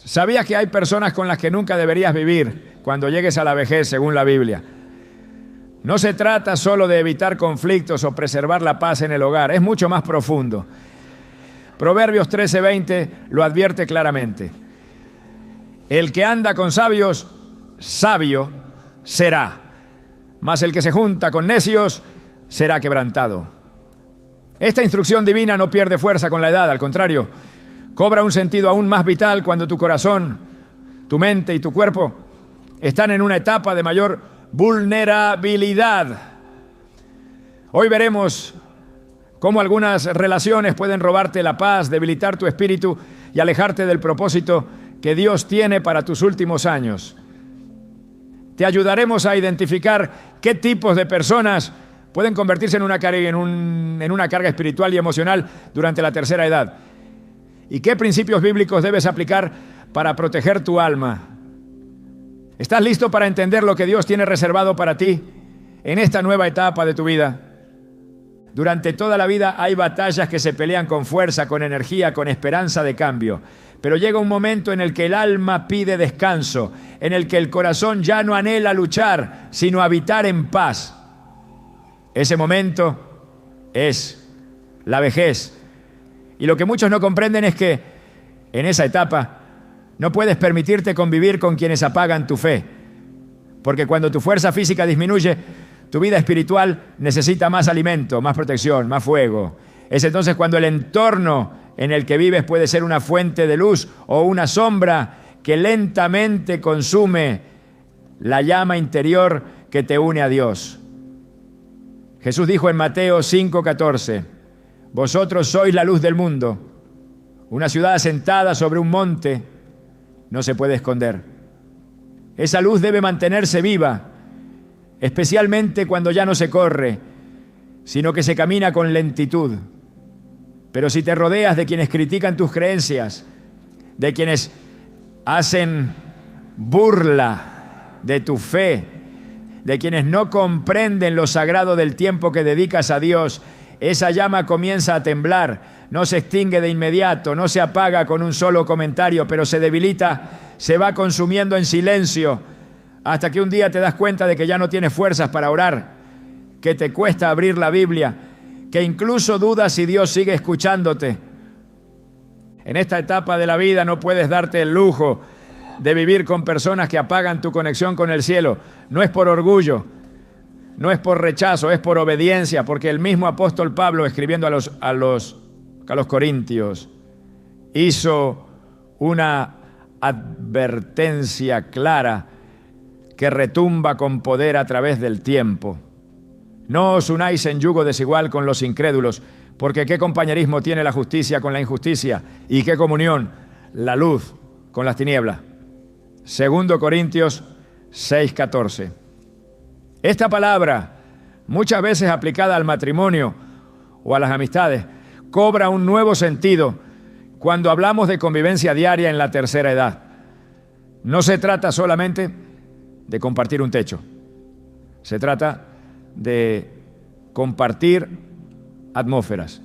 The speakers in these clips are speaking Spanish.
¿Sabías que hay personas con las que nunca deberías vivir cuando llegues a la vejez, según la Biblia? No se trata solo de evitar conflictos o preservar la paz en el hogar, es mucho más profundo. Proverbios 13:20 lo advierte claramente. El que anda con sabios, sabio será, mas el que se junta con necios será quebrantado. Esta instrucción divina no pierde fuerza con la edad, al contrario, cobra un sentido aún más vital cuando tu corazón, tu mente y tu cuerpo están en una etapa de mayor vulnerabilidad. Hoy veremos cómo algunas relaciones pueden robarte la paz, debilitar tu espíritu y alejarte del propósito que Dios tiene para tus últimos años. Te ayudaremos a identificar qué tipos de personas pueden convertirse en una carga espiritual y emocional durante la tercera edad. ¿Y qué principios bíblicos debes aplicar para proteger tu alma? ¿Estás listo para entender lo que Dios tiene reservado para ti en esta nueva etapa de tu vida? Durante toda la vida hay batallas que se pelean con fuerza, con energía, con esperanza de cambio. Pero llega un momento en el que el alma pide descanso, en el que el corazón ya no anhela luchar, sino habitar en paz. Ese momento es la vejez. Y lo que muchos no comprenden es que en esa etapa no puedes permitirte convivir con quienes apagan tu fe. Porque cuando tu fuerza física disminuye, tu vida espiritual necesita más alimento, más protección, más fuego. Es entonces cuando el entorno en el que vives puede ser una fuente de luz o una sombra que lentamente consume la llama interior que te une a Dios. Jesús dijo en Mateo 5:14, vosotros sois la luz del mundo. Una ciudad asentada sobre un monte no se puede esconder. Esa luz debe mantenerse viva, especialmente cuando ya no se corre, sino que se camina con lentitud. Pero si te rodeas de quienes critican tus creencias, de quienes hacen burla de tu fe, de quienes no comprenden lo sagrado del tiempo que dedicas a Dios, esa llama comienza a temblar, no se extingue de inmediato, no se apaga con un solo comentario, pero se debilita, se va consumiendo en silencio, hasta que un día te das cuenta de que ya no tienes fuerzas para orar, que te cuesta abrir la Biblia, que incluso dudas si Dios sigue escuchándote. En esta etapa de la vida no puedes darte el lujo de vivir con personas que apagan tu conexión con el cielo. No es por orgullo, no es por rechazo, es por obediencia, porque el mismo apóstol Pablo, escribiendo a los Corintios, hizo una advertencia clara que retumba con poder a través del tiempo. No os unáis en yugo desigual con los incrédulos, porque qué compañerismo tiene la justicia con la injusticia y qué comunión la luz con las tinieblas. 2 Corintios 6:14. Esta palabra, muchas veces aplicada al matrimonio o a las amistades, cobra un nuevo sentido cuando hablamos de convivencia diaria en la tercera edad. No se trata solamente de compartir un techo. Se trata de compartir atmósferas,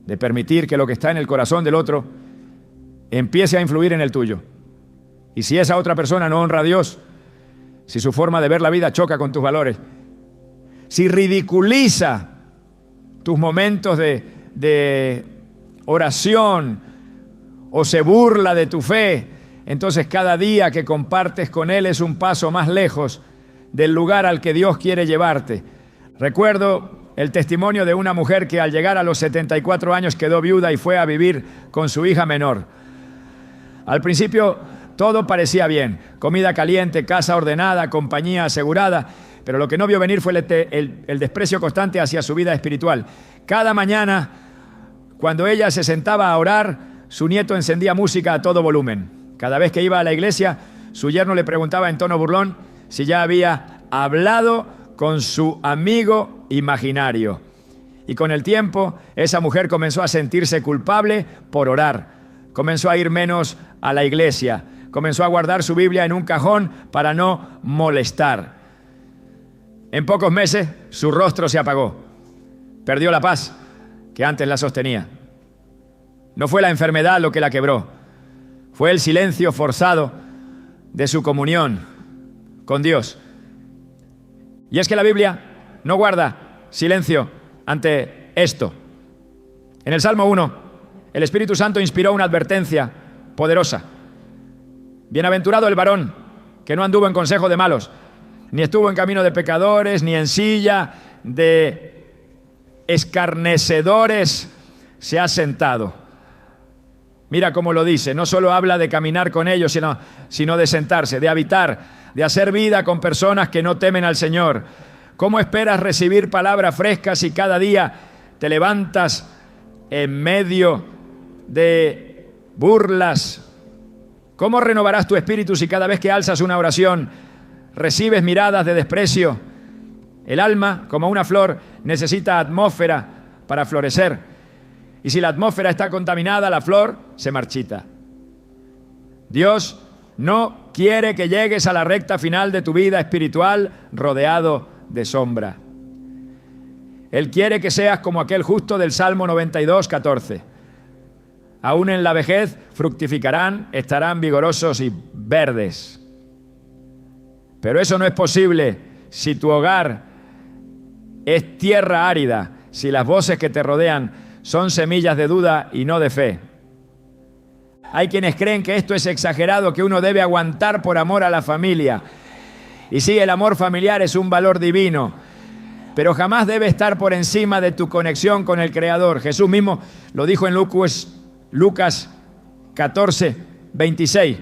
de permitir que lo que está en el corazón del otro empiece a influir en el tuyo. Y si esa otra persona no honra a Dios, si su forma de ver la vida choca con tus valores, si ridiculiza tus momentos de oración o se burla de tu fe, entonces cada día que compartes con él es un paso más lejos del lugar al que Dios quiere llevarte. Recuerdo el testimonio de una mujer que al llegar a los 74 años quedó viuda y fue a vivir con su hija menor. Al principio todo parecía bien, comida caliente, casa ordenada, compañía asegurada, pero lo que no vio venir fue el desprecio constante hacia su vida espiritual. Cada mañana, cuando ella se sentaba a orar, su nieto encendía música a todo volumen. Cada vez que iba a la iglesia, su yerno le preguntaba en tono burlón si ya había hablado con su amigo imaginario. Y con el tiempo, esa mujer comenzó a sentirse culpable por orar. Comenzó a ir menos a la iglesia. Comenzó a guardar su Biblia en un cajón para no molestar. En pocos meses, su rostro se apagó. Perdió la paz que antes la sostenía. No fue la enfermedad lo que la quebró. Fue el silencio forzado de su comunión con Dios. Y es que la Biblia no guarda silencio ante esto. En el Salmo 1, el Espíritu Santo inspiró una advertencia poderosa. Bienaventurado el varón que no anduvo en consejo de malos, ni estuvo en camino de pecadores, ni en silla de escarnecedores se ha sentado. Mira cómo lo dice, no solo habla de caminar con ellos, sino de sentarse, de habitar, de hacer vida con personas que no temen al Señor. ¿Cómo esperas recibir palabras frescas si cada día te levantas en medio de burlas? ¿Cómo renovarás tu espíritu si cada vez que alzas una oración recibes miradas de desprecio? El alma, como una flor, necesita atmósfera para florecer. Y si la atmósfera está contaminada, la flor se marchita. Dios no quiere que llegues a la recta final de tu vida espiritual rodeado de sombra. Él quiere que seas como aquel justo del Salmo 92, 14. Aún en la vejez fructificarán, estarán vigorosos y verdes. Pero eso no es posible si tu hogar es tierra árida, si las voces que te rodean son semillas de duda y no de fe. Hay quienes creen que esto es exagerado, que uno debe aguantar por amor a la familia. Y sí, el amor familiar es un valor divino, pero jamás debe estar por encima de tu conexión con el Creador. Jesús mismo lo dijo en Lucas 14, 26,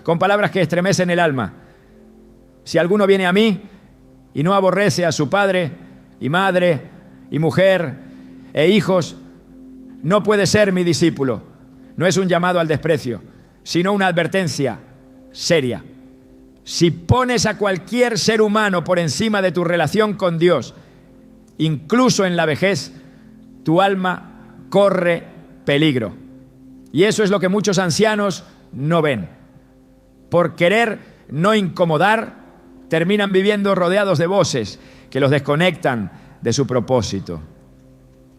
con palabras que estremecen el alma. Si alguno viene a mí y no aborrece a su padre y madre y mujer e hijos, no puede ser mi discípulo. No es un llamado al desprecio, sino una advertencia seria. Si pones a cualquier ser humano por encima de tu relación con Dios, incluso en la vejez, tu alma corre peligro. Y eso es lo que muchos ancianos no ven. Por querer no incomodar, terminan viviendo rodeados de voces que los desconectan de su propósito.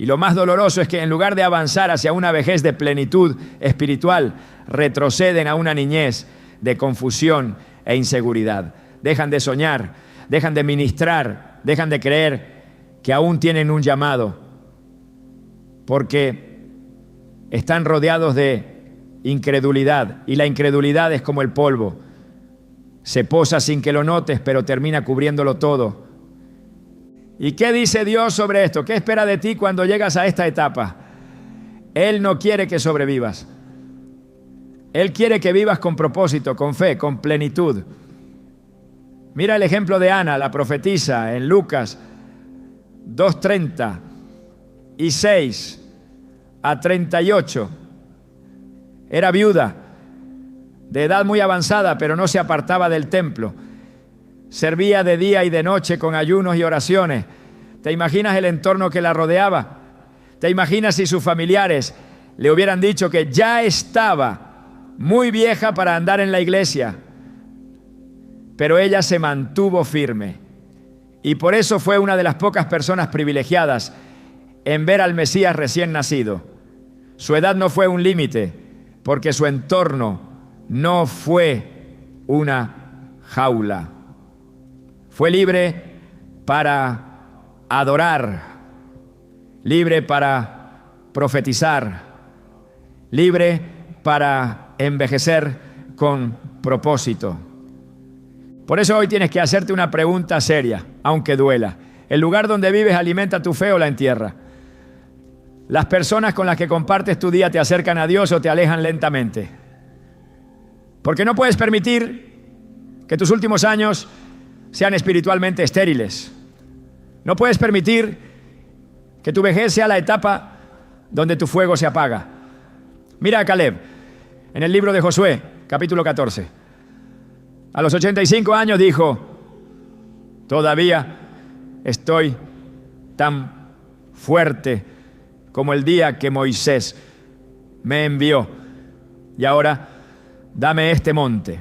Y lo más doloroso es que en lugar de avanzar hacia una vejez de plenitud espiritual, retroceden a una niñez de confusión e inseguridad. Dejan de soñar, dejan de ministrar, dejan de creer que aún tienen un llamado, porque están rodeados de incredulidad, y la incredulidad es como el polvo. Se posa sin que lo notes, pero termina cubriéndolo todo. ¿Y qué dice Dios sobre esto? ¿Qué espera de ti cuando llegas a esta etapa? Él no quiere que sobrevivas. Él quiere que vivas con propósito, con fe, con plenitud. Mira el ejemplo de Ana, la profetisa, en Lucas 2:36 a 38. Era viuda, de edad muy avanzada, pero no se apartaba del templo. Servía de día y de noche con ayunos y oraciones. ¿Te imaginas el entorno que la rodeaba? ¿Te imaginas si sus familiares le hubieran dicho que ya estaba muy vieja para andar en la iglesia? Pero ella se mantuvo firme. Y por eso fue una de las pocas personas privilegiadas en ver al Mesías recién nacido. Su edad no fue un límite, porque su entorno no fue una jaula. Fue libre para adorar, libre para profetizar, libre para envejecer con propósito. Por eso hoy tienes que hacerte una pregunta seria, aunque duela. ¿El lugar donde vives alimenta tu fe o la entierra? ¿Las personas con las que compartes tu día te acercan a Dios o te alejan lentamente? Porque no puedes permitir que tus últimos años sean espiritualmente estériles. No puedes permitir que tu vejez sea la etapa donde tu fuego se apaga. Mira a Caleb en el libro de Josué, capítulo 14. A los 85 años dijo: todavía estoy tan fuerte como el día que Moisés me envió. Y ahora, dame este monte.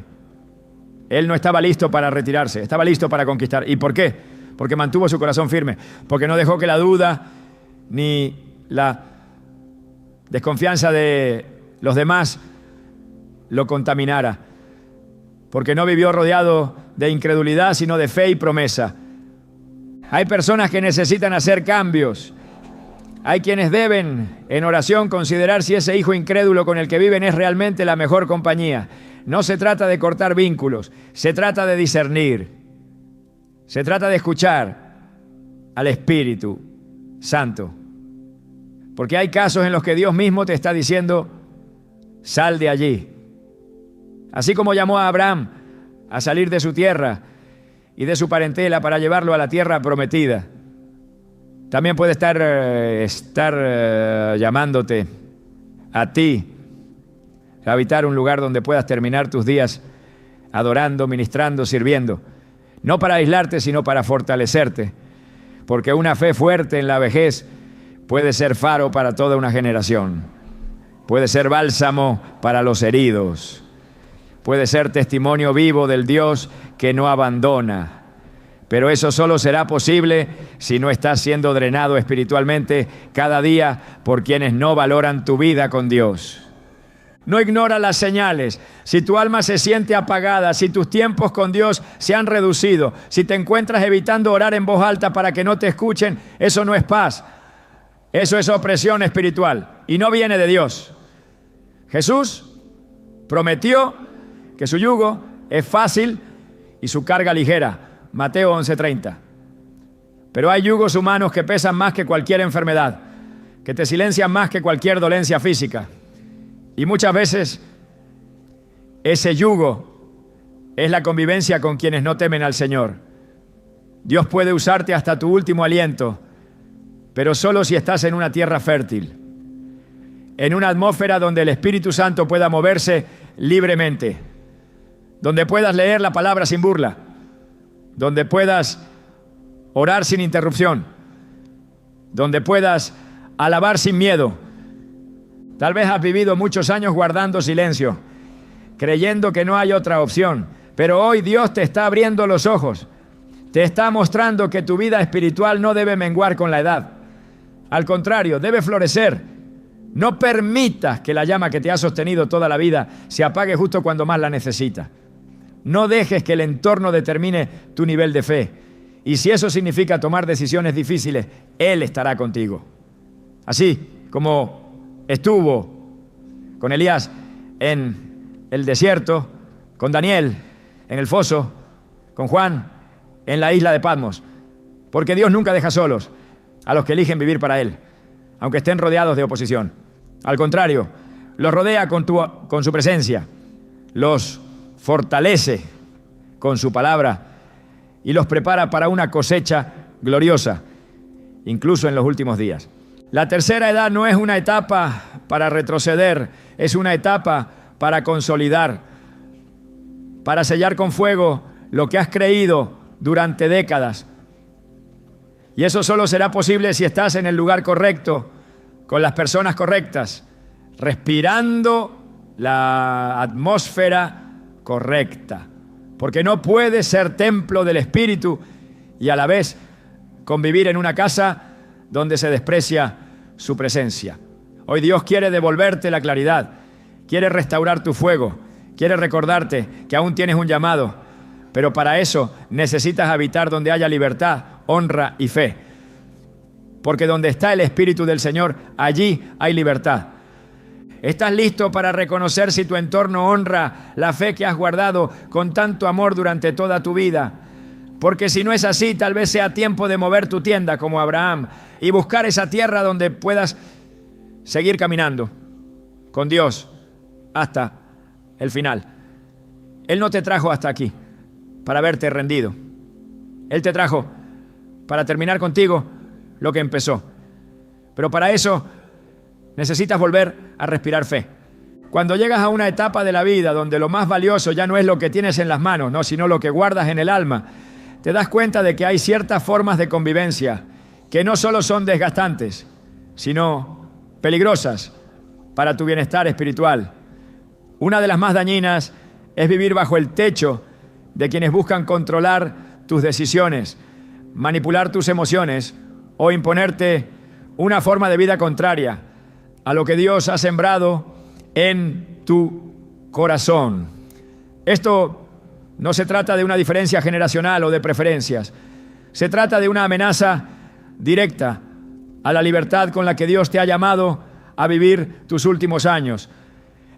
Él no estaba listo para retirarse, estaba listo para conquistar. ¿Y por qué? Porque mantuvo su corazón firme, porque no dejó que la duda ni la desconfianza de los demás lo contaminara, porque no vivió rodeado de incredulidad, sino de fe y promesa. Hay personas que necesitan hacer cambios. Hay quienes deben, en oración, considerar si ese hijo incrédulo con el que viven es realmente la mejor compañía. No se trata de cortar vínculos, se trata de discernir. Se trata de escuchar al Espíritu Santo. Porque hay casos en los que Dios mismo te está diciendo, sal de allí. Así como llamó a Abraham a salir de su tierra y de su parentela para llevarlo a la tierra prometida. También puede estar llamándote a ti a habitar un lugar donde puedas terminar tus días adorando, ministrando, sirviendo. No para aislarte, sino para fortalecerte. Porque una fe fuerte en la vejez puede ser faro para toda una generación. Puede ser bálsamo para los heridos. Puede ser testimonio vivo del Dios que no abandona. Pero eso solo será posible si no estás siendo drenado espiritualmente cada día por quienes no valoran tu vida con Dios. No ignora las señales. Si tu alma se siente apagada, si tus tiempos con Dios se han reducido, si te encuentras evitando orar en voz alta para que no te escuchen, eso no es paz. Eso es opresión espiritual y no viene de Dios. Jesús prometió que su yugo es fácil y su carga ligera. Mateo 11:30. Pero hay yugos humanos que pesan más que cualquier enfermedad, que te silencian más que cualquier dolencia física. Y muchas veces ese yugo es la convivencia con quienes no temen al Señor. Dios puede usarte hasta tu último aliento, pero solo si estás en una tierra fértil, en una atmósfera donde el Espíritu Santo pueda moverse libremente, donde puedas leer la palabra sin burla, donde puedas orar sin interrupción, donde puedas alabar sin miedo. Tal vez has vivido muchos años guardando silencio, creyendo que no hay otra opción, pero hoy Dios te está abriendo los ojos, te está mostrando que tu vida espiritual no debe menguar con la edad. Al contrario, debe florecer. No permitas que la llama que te ha sostenido toda la vida se apague justo cuando más la necesitas. No dejes que el entorno determine tu nivel de fe. Y si eso significa tomar decisiones difíciles, Él estará contigo. Así como estuvo con Elías en el desierto, con Daniel en el foso, con Juan en la isla de Patmos. Porque Dios nunca deja solos a los que eligen vivir para Él, aunque estén rodeados de oposición. Al contrario, los rodea con su presencia, los fortalece con su palabra y los prepara para una cosecha gloriosa, incluso en los últimos días. La tercera edad no es una etapa para retroceder, es una etapa para consolidar, para sellar con fuego lo que has creído durante décadas. Y eso solo será posible si estás en el lugar correcto, con las personas correctas, respirando la atmósfera correcta, porque no puedes ser templo del Espíritu y a la vez convivir en una casa donde se desprecia su presencia. Hoy Dios quiere devolverte la claridad, quiere restaurar tu fuego, quiere recordarte que aún tienes un llamado, pero para eso necesitas habitar donde haya libertad, honra y fe, porque donde está el Espíritu del Señor, allí hay libertad. ¿Estás listo para reconocer si tu entorno honra la fe que has guardado con tanto amor durante toda tu vida? Porque si no es así, tal vez sea tiempo de mover tu tienda como Abraham y buscar esa tierra donde puedas seguir caminando con Dios hasta el final. Él no te trajo hasta aquí para verte rendido. Él te trajo para terminar contigo lo que empezó. Pero para eso necesitas volver a respirar fe. Cuando llegas a una etapa de la vida donde lo más valioso ya no es lo que tienes en las manos, no, sino lo que guardas en el alma, te das cuenta de que hay ciertas formas de convivencia que no solo son desgastantes, sino peligrosas para tu bienestar espiritual. Una de las más dañinas es vivir bajo el techo de quienes buscan controlar tus decisiones, manipular tus emociones o imponerte una forma de vida contraria a lo que Dios ha sembrado en tu corazón. Esto no se trata de una diferencia generacional o de preferencias. Se trata de una amenaza directa a la libertad con la que Dios te ha llamado a vivir tus últimos años.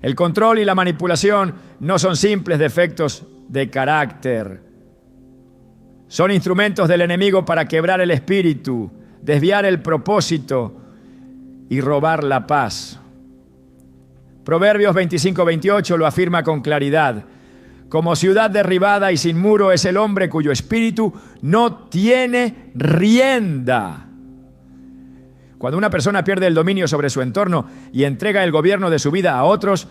El control y la manipulación no son simples defectos de carácter. Son instrumentos del enemigo para quebrar el espíritu, desviar el propósito y robar la paz. Proverbios 25-28 lo afirma con claridad. Como ciudad derribada y sin muro es el hombre cuyo espíritu no tiene rienda. Cuando una persona pierde el dominio sobre su entorno y entrega el gobierno de su vida a otros,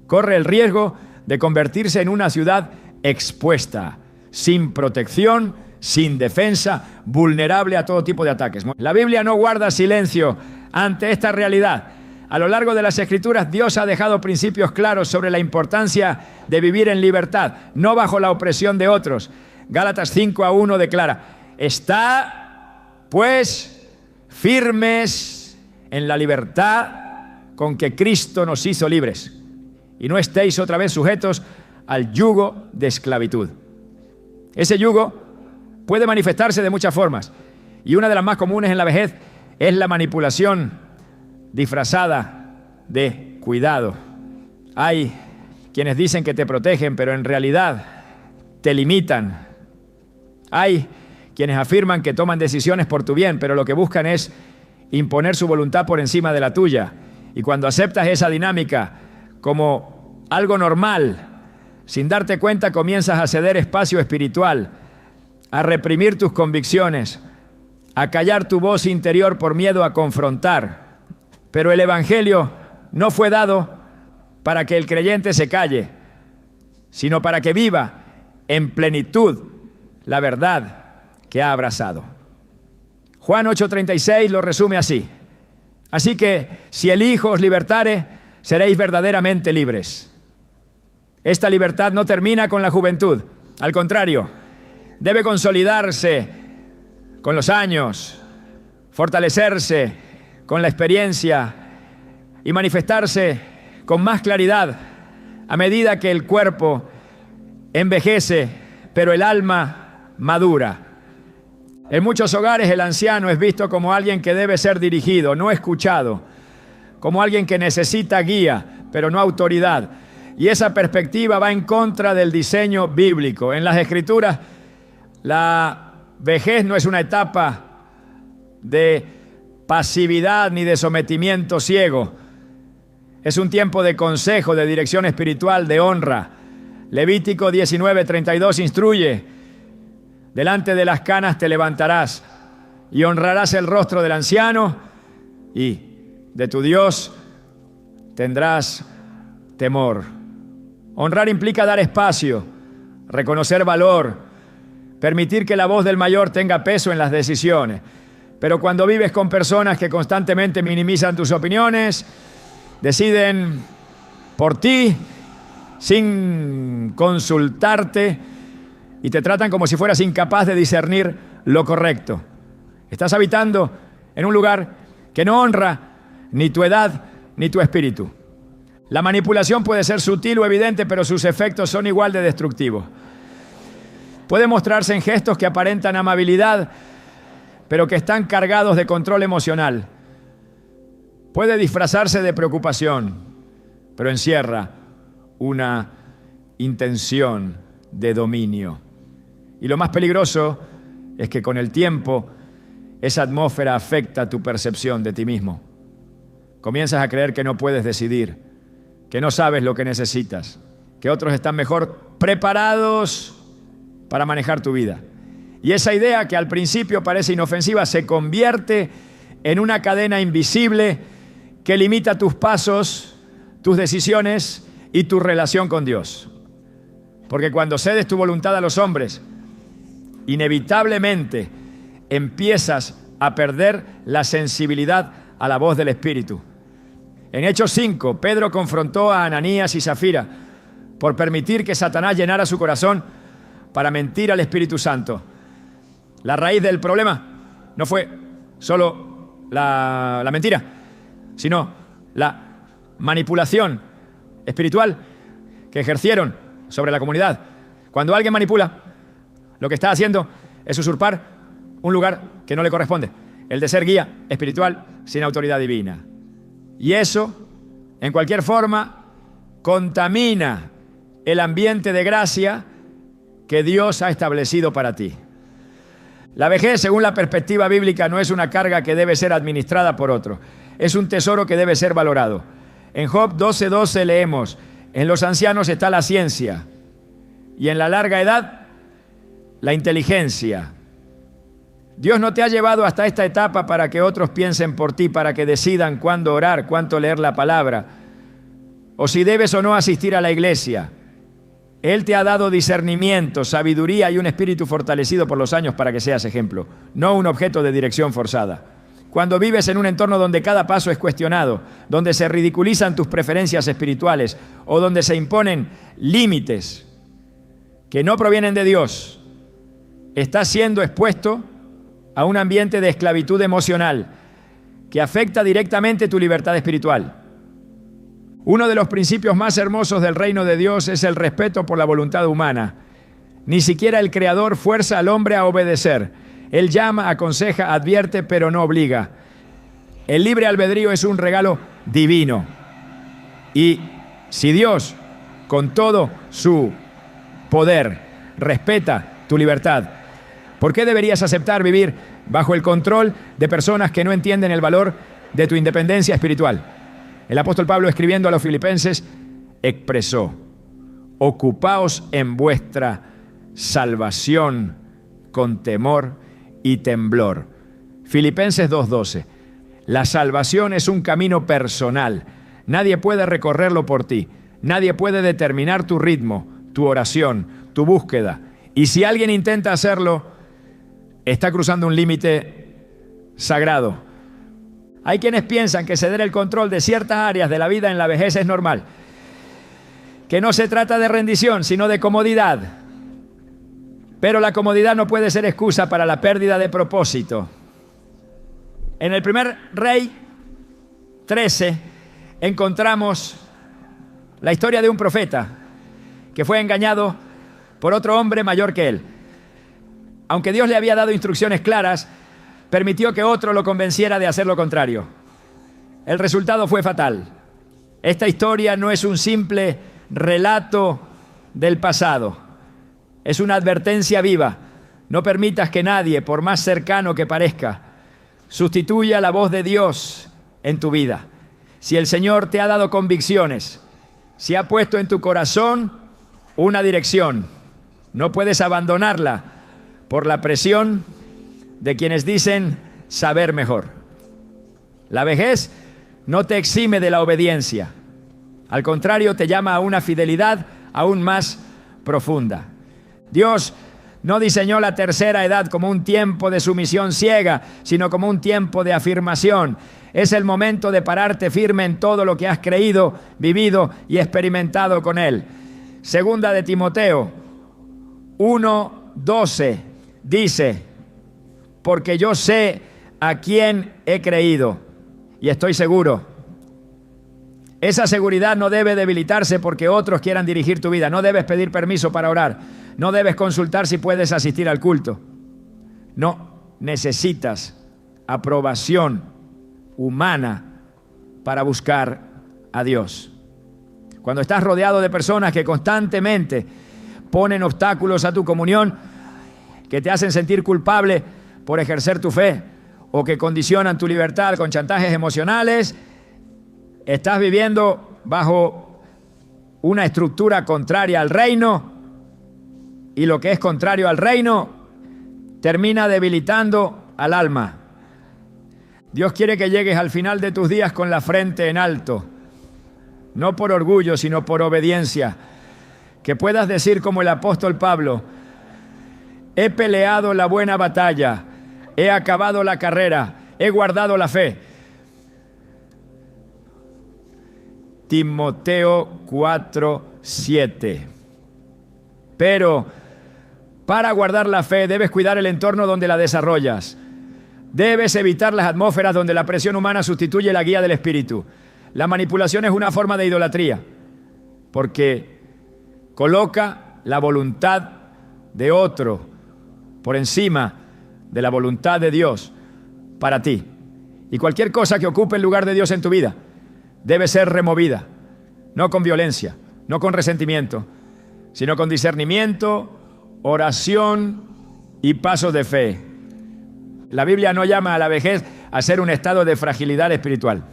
corre el riesgo de convertirse en una ciudad expuesta, sin protección, sin defensa, vulnerable a todo tipo de ataques. La Biblia no guarda silencio ante esta realidad. A lo largo de las Escrituras, Dios ha dejado principios claros sobre la importancia de vivir en libertad, no bajo la opresión de otros. Gálatas 5:1 declara: «Estad, pues, firmes en la libertad con que Cristo nos hizo libres, y no estéis otra vez sujetos al yugo de esclavitud». Ese yugo puede manifestarse de muchas formas, y una de las más comunes en la vejez es la manipulación disfrazada de cuidado. Hay quienes dicen que te protegen, pero en realidad te limitan. Hay quienes afirman que toman decisiones por tu bien, pero lo que buscan es imponer su voluntad por encima de la tuya. Y cuando aceptas esa dinámica como algo normal, sin darte cuenta comienzas a ceder espacio espiritual, a reprimir tus convicciones, a callar tu voz interior por miedo a confrontar. Pero el Evangelio no fue dado para que el creyente se calle, sino para que viva en plenitud la verdad que ha abrazado. Juan 8:36 lo resume así: «Así que si el Hijo os libertare, seréis verdaderamente libres». Esta libertad no termina con la juventud, al contrario, debe consolidarse con los años, fortalecerse con la experiencia y manifestarse con más claridad a medida que el cuerpo envejece, pero el alma madura. En muchos hogares el anciano es visto como alguien que debe ser dirigido, no escuchado, como alguien que necesita guía, pero no autoridad. Y esa perspectiva va en contra del diseño bíblico. En las Escrituras, la vejez no es una etapa de pasividad ni de sometimiento ciego. Es un tiempo de consejo, de dirección espiritual, de honra. Levítico 19:32 instruye: «Delante de las canas te levantarás y honrarás el rostro del anciano y de tu Dios tendrás temor». Honrar implica dar espacio, reconocer valor, permitir que la voz del mayor tenga peso en las decisiones. Pero cuando vives con personas que constantemente minimizan tus opiniones, deciden por ti sin consultarte y te tratan como si fueras incapaz de discernir lo correcto, estás habitando en un lugar que no honra ni tu edad ni tu espíritu. La manipulación puede ser sutil o evidente, pero sus efectos son igual de destructivos. Puede mostrarse en gestos que aparentan amabilidad, pero que están cargados de control emocional. Puede disfrazarse de preocupación, pero encierra una intención de dominio. Y lo más peligroso es que con el tiempo esa atmósfera afecta tu percepción de ti mismo. Comienzas a creer que no puedes decidir, que no sabes lo que necesitas, que otros están mejor preparados para manejar tu vida. Y esa idea, que al principio parece inofensiva, se convierte en una cadena invisible que limita tus pasos, tus decisiones y tu relación con Dios. Porque cuando cedes tu voluntad a los hombres, inevitablemente empiezas a perder la sensibilidad a la voz del Espíritu. En Hechos 5, Pedro confrontó a Ananías y Zafira por permitir que Satanás llenara su corazón para mentir al Espíritu Santo. La raíz del problema no fue solo la mentira, sino la manipulación espiritual que ejercieron sobre la comunidad. Cuando alguien manipula, lo que está haciendo es usurpar un lugar que no le corresponde, el de ser guía espiritual sin autoridad divina. Y eso, en cualquier forma, contamina el ambiente de gracia que Dios ha establecido para ti. La vejez, según la perspectiva bíblica, no es una carga que debe ser administrada por otro. Es un tesoro que debe ser valorado. En Job 12:12 leemos: en los ancianos está la ciencia y en la larga edad la inteligencia. Dios no te ha llevado hasta esta etapa para que otros piensen por ti, para que decidan cuándo orar, cuánto leer la palabra, o si debes o no asistir a la iglesia. Él te ha dado discernimiento, sabiduría y un espíritu fortalecido por los años para que seas ejemplo, no un objeto de dirección forzada. Cuando vives en un entorno donde cada paso es cuestionado, donde se ridiculizan tus preferencias espirituales o donde se imponen límites que no provienen de Dios, estás siendo expuesto a un ambiente de esclavitud emocional que afecta directamente tu libertad espiritual. Uno de los principios más hermosos del reino de Dios es el respeto por la voluntad humana. Ni siquiera el Creador fuerza al hombre a obedecer. Él llama, aconseja, advierte, pero no obliga. El libre albedrío es un regalo divino. Y si Dios, con todo su poder, respeta tu libertad, ¿por qué deberías aceptar vivir bajo el control de personas que no entienden el valor de tu independencia espiritual? El apóstol Pablo, escribiendo a los filipenses, expresó: ocupaos en vuestra salvación con temor y temblor. Filipenses 2:12. La salvación es un camino personal. Nadie puede recorrerlo por ti. Nadie puede determinar tu ritmo, tu oración, tu búsqueda. Y si alguien intenta hacerlo, está cruzando un límite sagrado. Hay quienes piensan que ceder el control de ciertas áreas de la vida en la vejez es normal, que no se trata de rendición, sino de comodidad. Pero la comodidad no puede ser excusa para la pérdida de propósito. En el primer Rey 13 encontramos la historia de un profeta que fue engañado por otro hombre mayor que él. Aunque Dios le había dado instrucciones claras, permitió que otro lo convenciera de hacer lo contrario. El resultado fue fatal. Esta historia no es un simple relato del pasado. Es una advertencia viva. No permitas que nadie, por más cercano que parezca, sustituya la voz de Dios en tu vida. Si el Señor te ha dado convicciones, si ha puesto en tu corazón una dirección, no puedes abandonarla por la presión de quienes dicen saber mejor. La vejez no te exime de la obediencia. Al contrario, te llama a una fidelidad aún más profunda. Dios no diseñó la tercera edad como un tiempo de sumisión ciega, sino como un tiempo de afirmación. Es el momento de pararte firme en todo lo que has creído, vivido y experimentado con Él. Segunda de Timoteo 1:12 dice: porque yo sé a quién he creído y estoy seguro. Esa seguridad no debe debilitarse porque otros quieran dirigir tu vida. No debes pedir permiso para orar. No debes consultar si puedes asistir al culto. No necesitas aprobación humana para buscar a Dios. Cuando estás rodeado de personas que constantemente ponen obstáculos a tu comunión, que te hacen sentir culpable por ejercer tu fe, o que condicionan tu libertad con chantajes emocionales, estás viviendo bajo una estructura contraria al reino, y lo que es contrario al reino termina debilitando al alma. Dios quiere que llegues al final de tus días con la frente en alto, no por orgullo, sino por obediencia, que puedas decir como el apóstol Pablo: he peleado la buena batalla, he acabado la carrera, he guardado la fe. Timoteo 4:7. Pero para guardar la fe debes cuidar el entorno donde la desarrollas. Debes evitar las atmósferas donde la presión humana sustituye la guía del Espíritu. La manipulación es una forma de idolatría, porque Coloca la voluntad de otro por encima de la voluntad de Dios para ti. Y cualquier cosa que ocupe el lugar de Dios en tu vida debe ser removida, no con violencia, no con resentimiento, sino con discernimiento, oración y pasos de fe. La Biblia no llama a la vejez a ser un estado de fragilidad espiritual.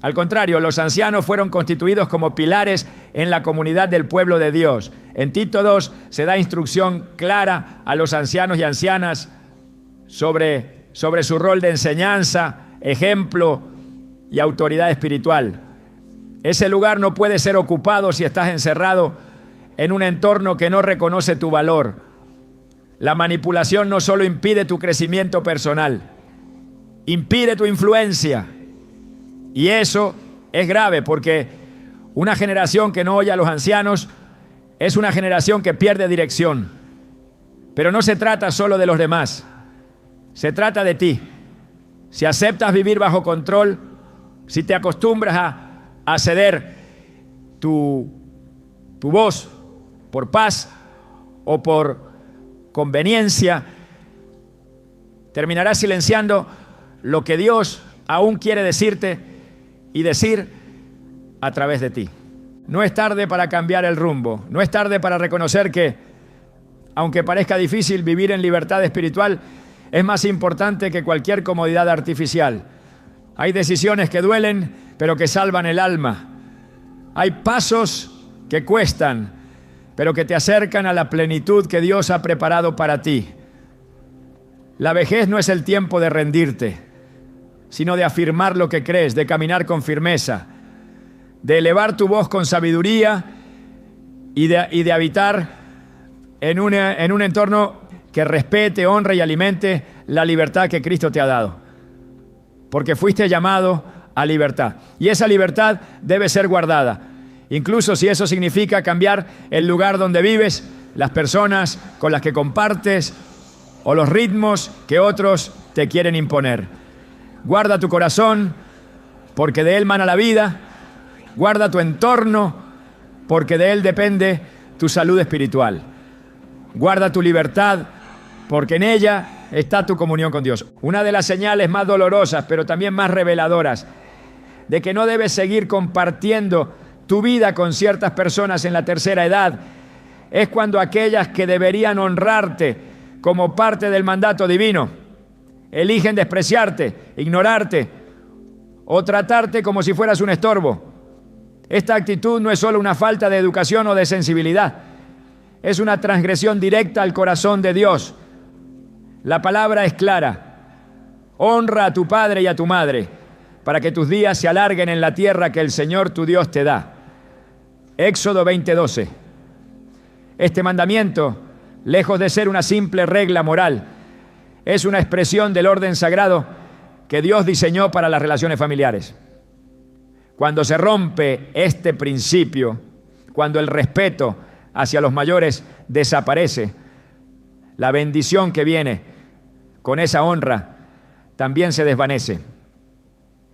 Al contrario, los ancianos fueron constituidos como pilares en la comunidad del pueblo de Dios. En Tito 2 se da instrucción clara a los ancianos y ancianas sobre su rol de enseñanza, ejemplo y autoridad espiritual. Ese lugar no puede ser ocupado si estás encerrado en un entorno que no reconoce tu valor. La manipulación no solo impide tu crecimiento personal, impide tu influencia. Y eso es grave porque una generación que no oye a los ancianos es una generación que pierde dirección. Pero no se trata solo de los demás, se trata de ti. Si aceptas vivir bajo control, si te acostumbras a ceder tu voz por paz o por conveniencia, terminarás silenciando lo que Dios aún quiere decirte y decir a través de ti. No es tarde para cambiar el rumbo, no es tarde para reconocer que, aunque parezca difícil, vivir en libertad espiritual es más importante que cualquier comodidad artificial. Hay decisiones que duelen, pero que salvan el alma. Hay pasos que cuestan, pero que te acercan a la plenitud que Dios ha preparado para ti. La vejez no es el tiempo de rendirte, sino de afirmar lo que crees, de caminar con firmeza, de elevar tu voz con sabiduría y de habitar en un entorno que respete, honre y alimente la libertad que Cristo te ha dado. Porque fuiste llamado a libertad. Y esa libertad debe ser guardada. Incluso si eso significa cambiar el lugar donde vives, las personas con las que compartes o los ritmos que otros te quieren imponer. Guarda tu corazón, porque de él mana la vida. Guarda tu entorno, porque de él depende tu salud espiritual. Guarda tu libertad, porque en ella está tu comunión con Dios. Una de las señales más dolorosas, pero también más reveladoras, de que no debes seguir compartiendo tu vida con ciertas personas en la tercera edad, es cuando aquellas que deberían honrarte como parte del mandato divino eligen despreciarte, ignorarte o tratarte como si fueras un estorbo. Esta actitud no es solo una falta de educación o de sensibilidad, es una transgresión directa al corazón de Dios. La palabra es clara: honra a tu padre y a tu madre, para que tus días se alarguen en la tierra que el Señor tu Dios te da. Éxodo 20:12. Este mandamiento, lejos de ser una simple regla moral, es una expresión del orden sagrado que Dios diseñó para las relaciones familiares. Cuando se rompe este principio, cuando el respeto hacia los mayores desaparece, la bendición que viene con esa honra también se desvanece.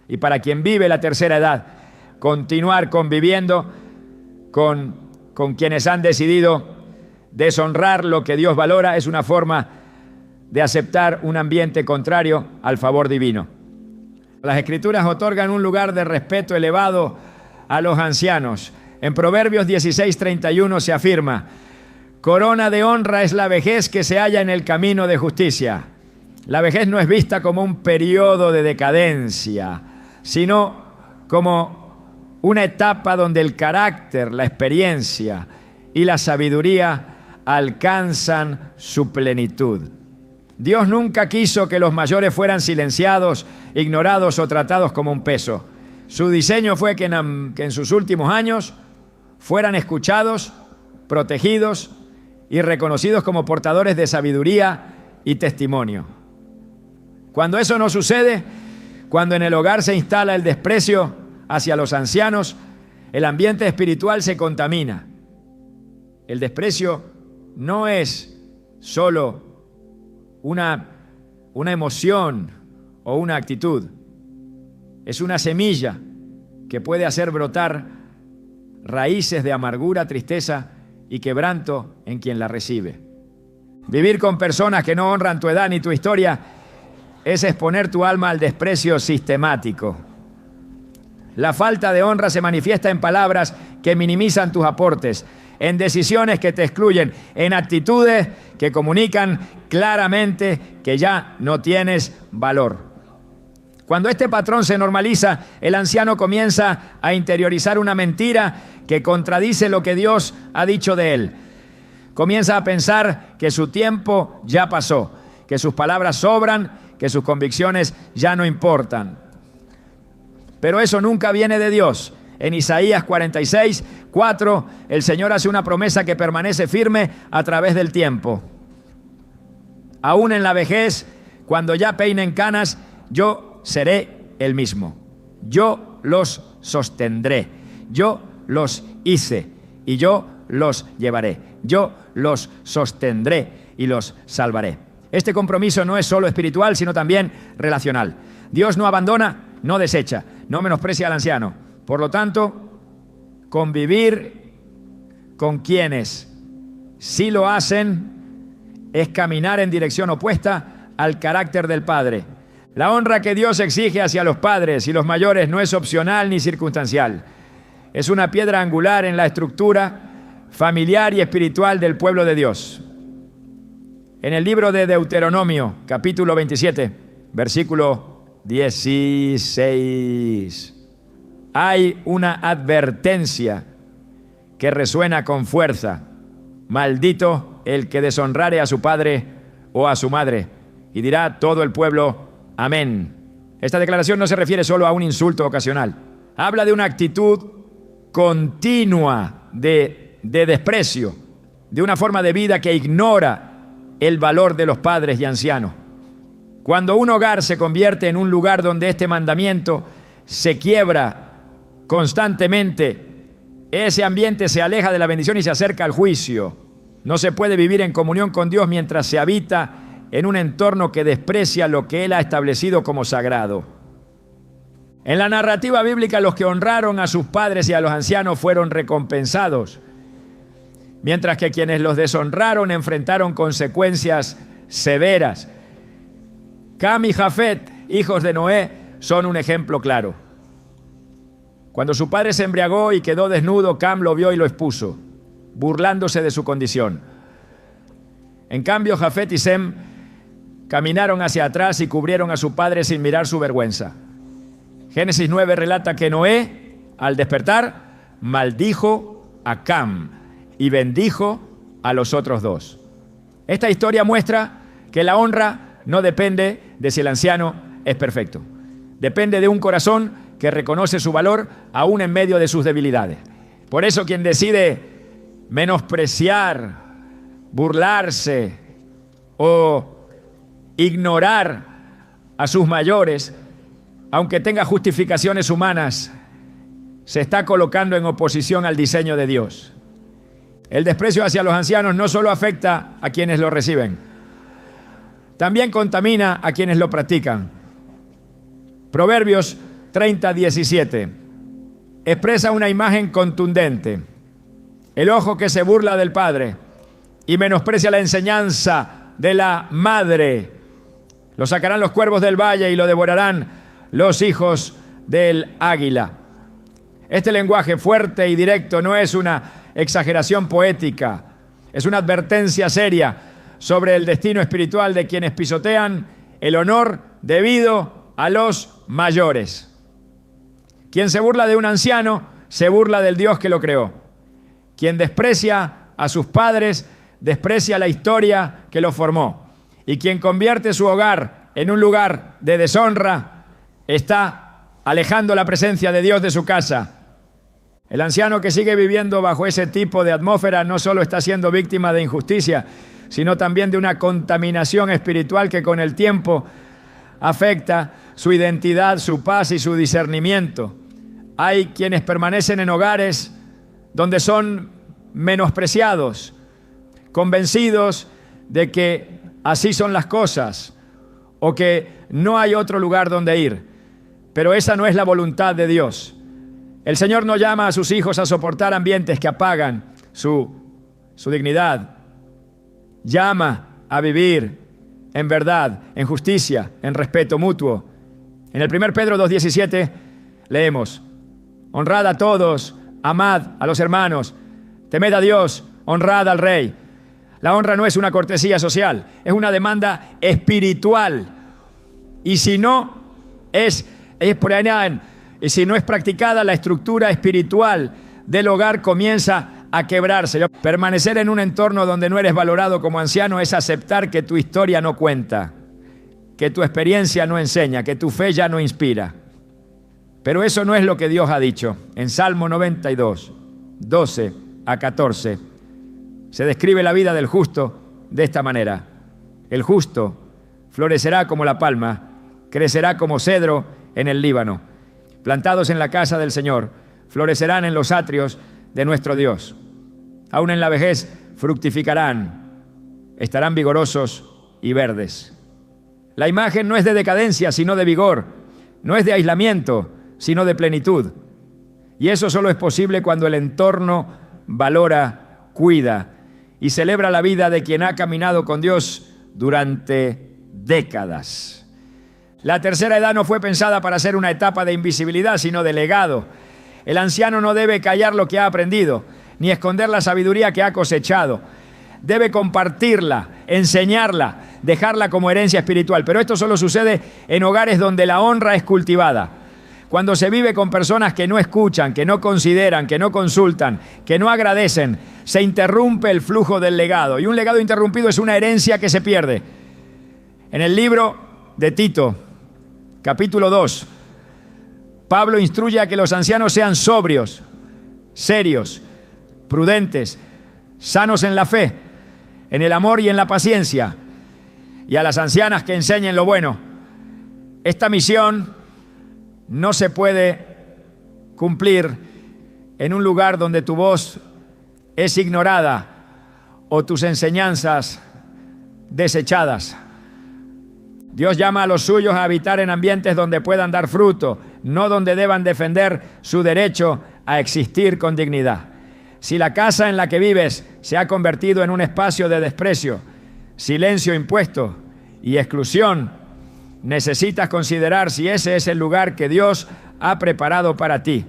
Y para quien vive la tercera edad, continuar conviviendo con quienes han decidido deshonrar lo que Dios valora es una forma de aceptar un ambiente contrario al favor divino. Las Escrituras otorgan un lugar de respeto elevado a los ancianos. En Proverbios 16:31 se afirma: corona de honra es la vejez que se halla en el camino de justicia. La vejez no es vista como un periodo de decadencia, sino como una etapa donde el carácter, la experiencia y la sabiduría alcanzan su plenitud. Dios nunca quiso que los mayores fueran silenciados, ignorados o tratados como un peso. Su diseño fue que en sus últimos años fueran escuchados, protegidos y reconocidos como portadores de sabiduría y testimonio. Cuando eso no sucede, cuando en el hogar se instala el desprecio hacia los ancianos, el ambiente espiritual se contamina. El desprecio no es solo una emoción o una actitud. Es una semilla que puede hacer brotar raíces de amargura, tristeza y quebranto en quien la recibe. Vivir con personas que no honran tu edad ni tu historia es exponer tu alma al desprecio sistemático. La falta de honra se manifiesta en palabras que minimizan tus aportes, en decisiones que te excluyen, en actitudes que comunican claramente que ya no tienes valor. Cuando este patrón se normaliza, el anciano comienza a interiorizar una mentira que contradice lo que Dios ha dicho de él. Comienza a pensar que su tiempo ya pasó, que sus palabras sobran, que sus convicciones ya no importan. Pero eso nunca viene de Dios. En Isaías 46:4, el Señor hace una promesa que permanece firme a través del tiempo. Aún en la vejez, cuando ya peinen canas, yo seré el mismo. Yo los sostendré. Yo los hice y yo los llevaré. Yo los sostendré y los salvaré. Este compromiso no es solo espiritual, sino también relacional. Dios no abandona, no desecha, no menosprecia al anciano. Por lo tanto, convivir con quienes sí lo hacen es caminar en dirección opuesta al carácter del Padre. La honra que Dios exige hacia los padres y los mayores no es opcional ni circunstancial. Es una piedra angular en la estructura familiar y espiritual del pueblo de Dios. En el libro de Deuteronomio, capítulo 27, versículo 16, hay una advertencia que resuena con fuerza. Maldito el que deshonrare a su padre o a su madre. Y dirá todo el pueblo, amén. Esta declaración no se refiere solo a un insulto ocasional. Habla de una actitud continua de desprecio, de una forma de vida que ignora el valor de los padres y ancianos. Cuando un hogar se convierte en un lugar donde este mandamiento se quiebra constantemente, ese ambiente se aleja de la bendición y se acerca al juicio. No se puede vivir en comunión con Dios mientras se habita en un entorno que desprecia lo que Él ha establecido como sagrado. En la narrativa bíblica, los que honraron a sus padres y a los ancianos fueron recompensados, mientras que quienes los deshonraron enfrentaron consecuencias severas. Cam y Jafet, hijos de Noé, son un ejemplo claro. Cuando su padre se embriagó y quedó desnudo, Cam lo vio y lo expuso, burlándose de su condición. En cambio, Jafet y Sem caminaron hacia atrás y cubrieron a su padre sin mirar su vergüenza. Génesis 9 relata que Noé, al despertar, maldijo a Cam y bendijo a los otros dos. Esta historia muestra que la honra no depende de si el anciano es perfecto. Depende de un corazón que reconoce su valor aún en medio de sus debilidades. Por eso quien decide menospreciar, burlarse o ignorar a sus mayores, aunque tenga justificaciones humanas, se está colocando en oposición al diseño de Dios. El desprecio hacia los ancianos no solo afecta a quienes lo reciben, también contamina a quienes lo practican. Proverbios 30:17 expresa una imagen contundente. El ojo que se burla del padre y menosprecia la enseñanza de la madre, lo sacarán los cuervos del valle y lo devorarán los hijos del águila. Este lenguaje fuerte y directo no es una exageración poética, es una advertencia seria sobre el destino espiritual de quienes pisotean el honor debido a los mayores. Quien se burla de un anciano, se burla del Dios que lo creó. Quien desprecia a sus padres, desprecia la historia que lo formó. Y quien convierte su hogar en un lugar de deshonra, está alejando la presencia de Dios de su casa. El anciano que sigue viviendo bajo ese tipo de atmósfera no solo está siendo víctima de injusticia, sino también de una contaminación espiritual que con el tiempo afecta su identidad, su paz y su discernimiento. Hay quienes permanecen en hogares donde son menospreciados, convencidos de que así son las cosas o que no hay otro lugar donde ir. Pero esa no es la voluntad de Dios. El Señor no llama a sus hijos a soportar ambientes que apagan su su dignidad. Llama a vivir en verdad, en justicia, en respeto mutuo. En el 1 Pedro 2:17 leemos: honrad a todos, amad a los hermanos, temed a Dios, honrad al Rey. La honra no es una cortesía social, es una demanda espiritual. Y si no es y si no es practicada, la estructura espiritual del hogar comienza a quebrarse. Permanecer en un entorno donde no eres valorado como anciano es aceptar que tu historia no cuenta, que tu experiencia no enseña, que tu fe ya no inspira. Pero eso no es lo que Dios ha dicho. En Salmo 92, 12 a 14, se describe la vida del justo de esta manera: el justo florecerá como la palma, crecerá como cedro en el Líbano. Plantados en la casa del Señor, florecerán en los atrios de nuestro Dios. Aún en la vejez fructificarán, estarán vigorosos y verdes. La imagen no es de decadencia, sino de vigor. No es de aislamiento, sino de plenitud. Y eso solo es posible cuando el entorno valora, cuida y celebra la vida de quien ha caminado con Dios durante décadas. La tercera edad no fue pensada para ser una etapa de invisibilidad, sino de legado. El anciano no debe callar lo que ha aprendido, ni esconder la sabiduría que ha cosechado. Debe compartirla, enseñarla, dejarla como herencia espiritual. Pero esto solo sucede en hogares donde la honra es cultivada. Cuando se vive con personas que no escuchan, que no consideran, que no consultan, que no agradecen, se interrumpe el flujo del legado. Y un legado interrumpido es una herencia que se pierde. En el libro de Tito, capítulo 2, Pablo instruye a que los ancianos sean sobrios, serios, prudentes, sanos en la fe, en el amor y en la paciencia, y a las ancianas que enseñen lo bueno. Esta misión no se puede cumplir en un lugar donde tu voz es ignorada o tus enseñanzas desechadas. Dios llama a los suyos a habitar en ambientes donde puedan dar fruto, no donde deban defender su derecho a existir con dignidad. Si la casa en la que vives se ha convertido en un espacio de desprecio, silencio impuesto y exclusión, necesitas considerar si ese es el lugar que Dios ha preparado para ti.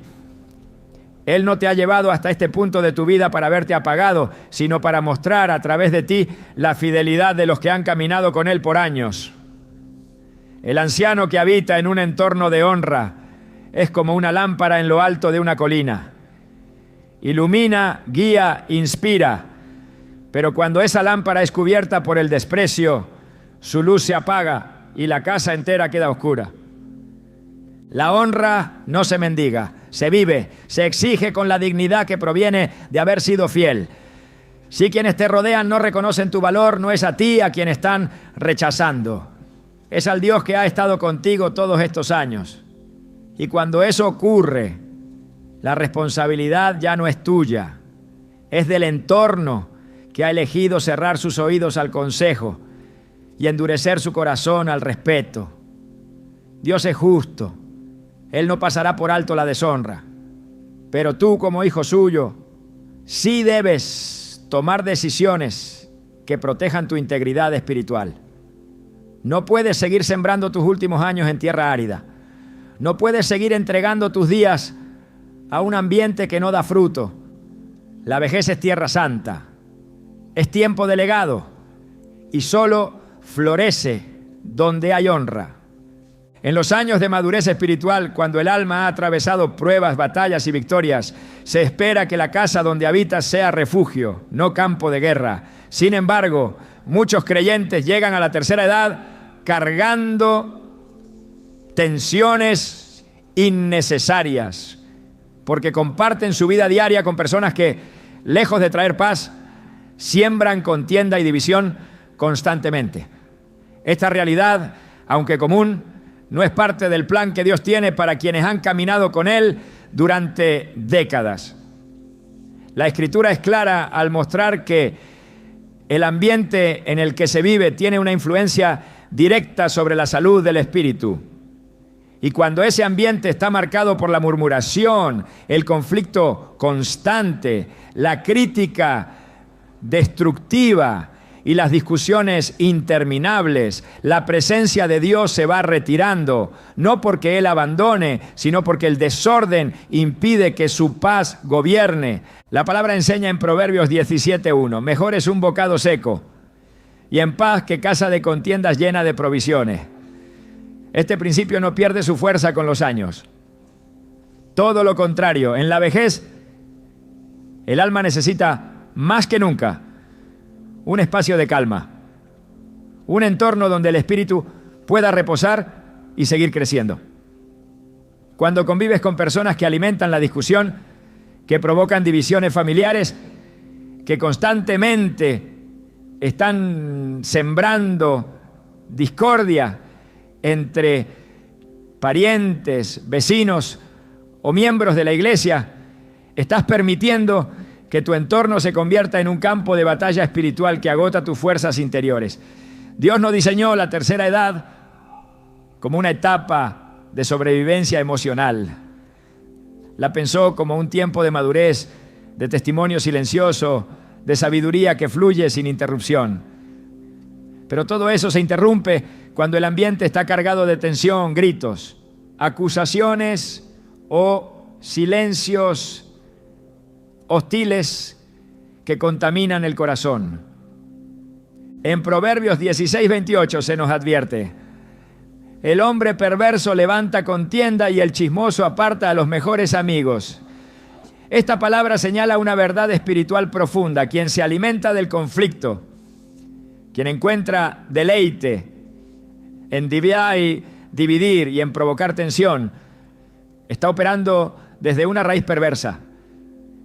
Él no te ha llevado hasta este punto de tu vida para verte apagado, sino para mostrar a través de ti la fidelidad de los que han caminado con Él por años. El anciano que habita en un entorno de honra es como una lámpara en lo alto de una colina. Ilumina, guía, inspira, pero cuando esa lámpara es cubierta por el desprecio, su luz se apaga y la casa entera queda oscura. La honra no se mendiga, se vive, se exige con la dignidad que proviene de haber sido fiel. Si quienes te rodean no reconocen tu valor, no es a ti a quien están rechazando. Es al Dios que ha estado contigo todos estos años. Y cuando eso ocurre, la responsabilidad ya no es tuya, es del entorno que ha elegido cerrar sus oídos al consejo y endurecer su corazón al respeto. Dios es justo, Él no pasará por alto la deshonra, pero tú como hijo suyo sí debes tomar decisiones que protejan tu integridad espiritual. No puedes seguir sembrando tus últimos años en tierra árida. No puedes seguir entregando tus días a un ambiente que no da fruto. La vejez es tierra santa. Es tiempo de legado y solo florece donde hay honra. En los años de madurez espiritual, cuando el alma ha atravesado pruebas, batallas y victorias, se espera que la casa donde habitas sea refugio, no campo de guerra. Sin embargo, muchos creyentes llegan a la tercera edad cargando tensiones innecesarias, porque comparten su vida diaria con personas que, lejos de traer paz, siembran contienda y división constantemente. Esta realidad, aunque común, no es parte del plan que Dios tiene para quienes han caminado con Él durante décadas. La Escritura es clara al mostrar que el ambiente en el que se vive tiene una influencia directa sobre la salud del espíritu. Y cuando ese ambiente está marcado por la murmuración, el conflicto constante, la crítica destructiva y las discusiones interminables. La presencia de Dios se va retirando, no porque Él abandone, sino porque el desorden impide que su paz gobierne. La palabra enseña en Proverbios 17:1, mejor es un bocado seco y en paz que casa de contiendas llena de provisiones. Este principio no pierde su fuerza con los años. Todo lo contrario, en la vejez, el alma necesita más que nunca un espacio de calma, un entorno donde el espíritu pueda reposar y seguir creciendo. Cuando convives con personas que alimentan la discusión, que provocan divisiones familiares, que constantemente están sembrando discordia entre parientes, vecinos o miembros de la iglesia, estás permitiendo que tu entorno se convierta en un campo de batalla espiritual que agota tus fuerzas interiores. Dios no diseñó la tercera edad como una etapa de sobrevivencia emocional. La pensó como un tiempo de madurez, de testimonio silencioso, de sabiduría que fluye sin interrupción. Pero todo eso se interrumpe cuando el ambiente está cargado de tensión, gritos, acusaciones o silencios hostiles que contaminan el corazón. En Proverbios 16:28 se nos advierte: el hombre perverso levanta contienda y el chismoso aparta a los mejores amigos. Esta palabra señala una verdad espiritual profunda. Quien se alimenta del conflicto, quien encuentra deleite en dividir y en provocar tensión, está operando desde una raíz perversa.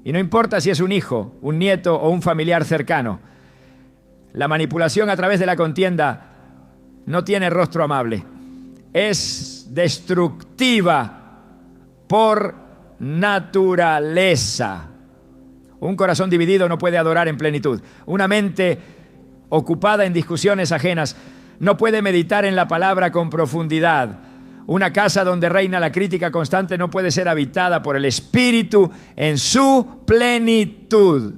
Y no importa si es un hijo, un nieto o un familiar cercano. La manipulación a través de la contienda no tiene rostro amable. Es destructiva por naturaleza. Un corazón dividido no puede adorar en plenitud. Una mente ocupada en discusiones ajenas no puede meditar en la palabra con profundidad. Una casa donde reina la crítica constante no puede ser habitada por el Espíritu en su plenitud.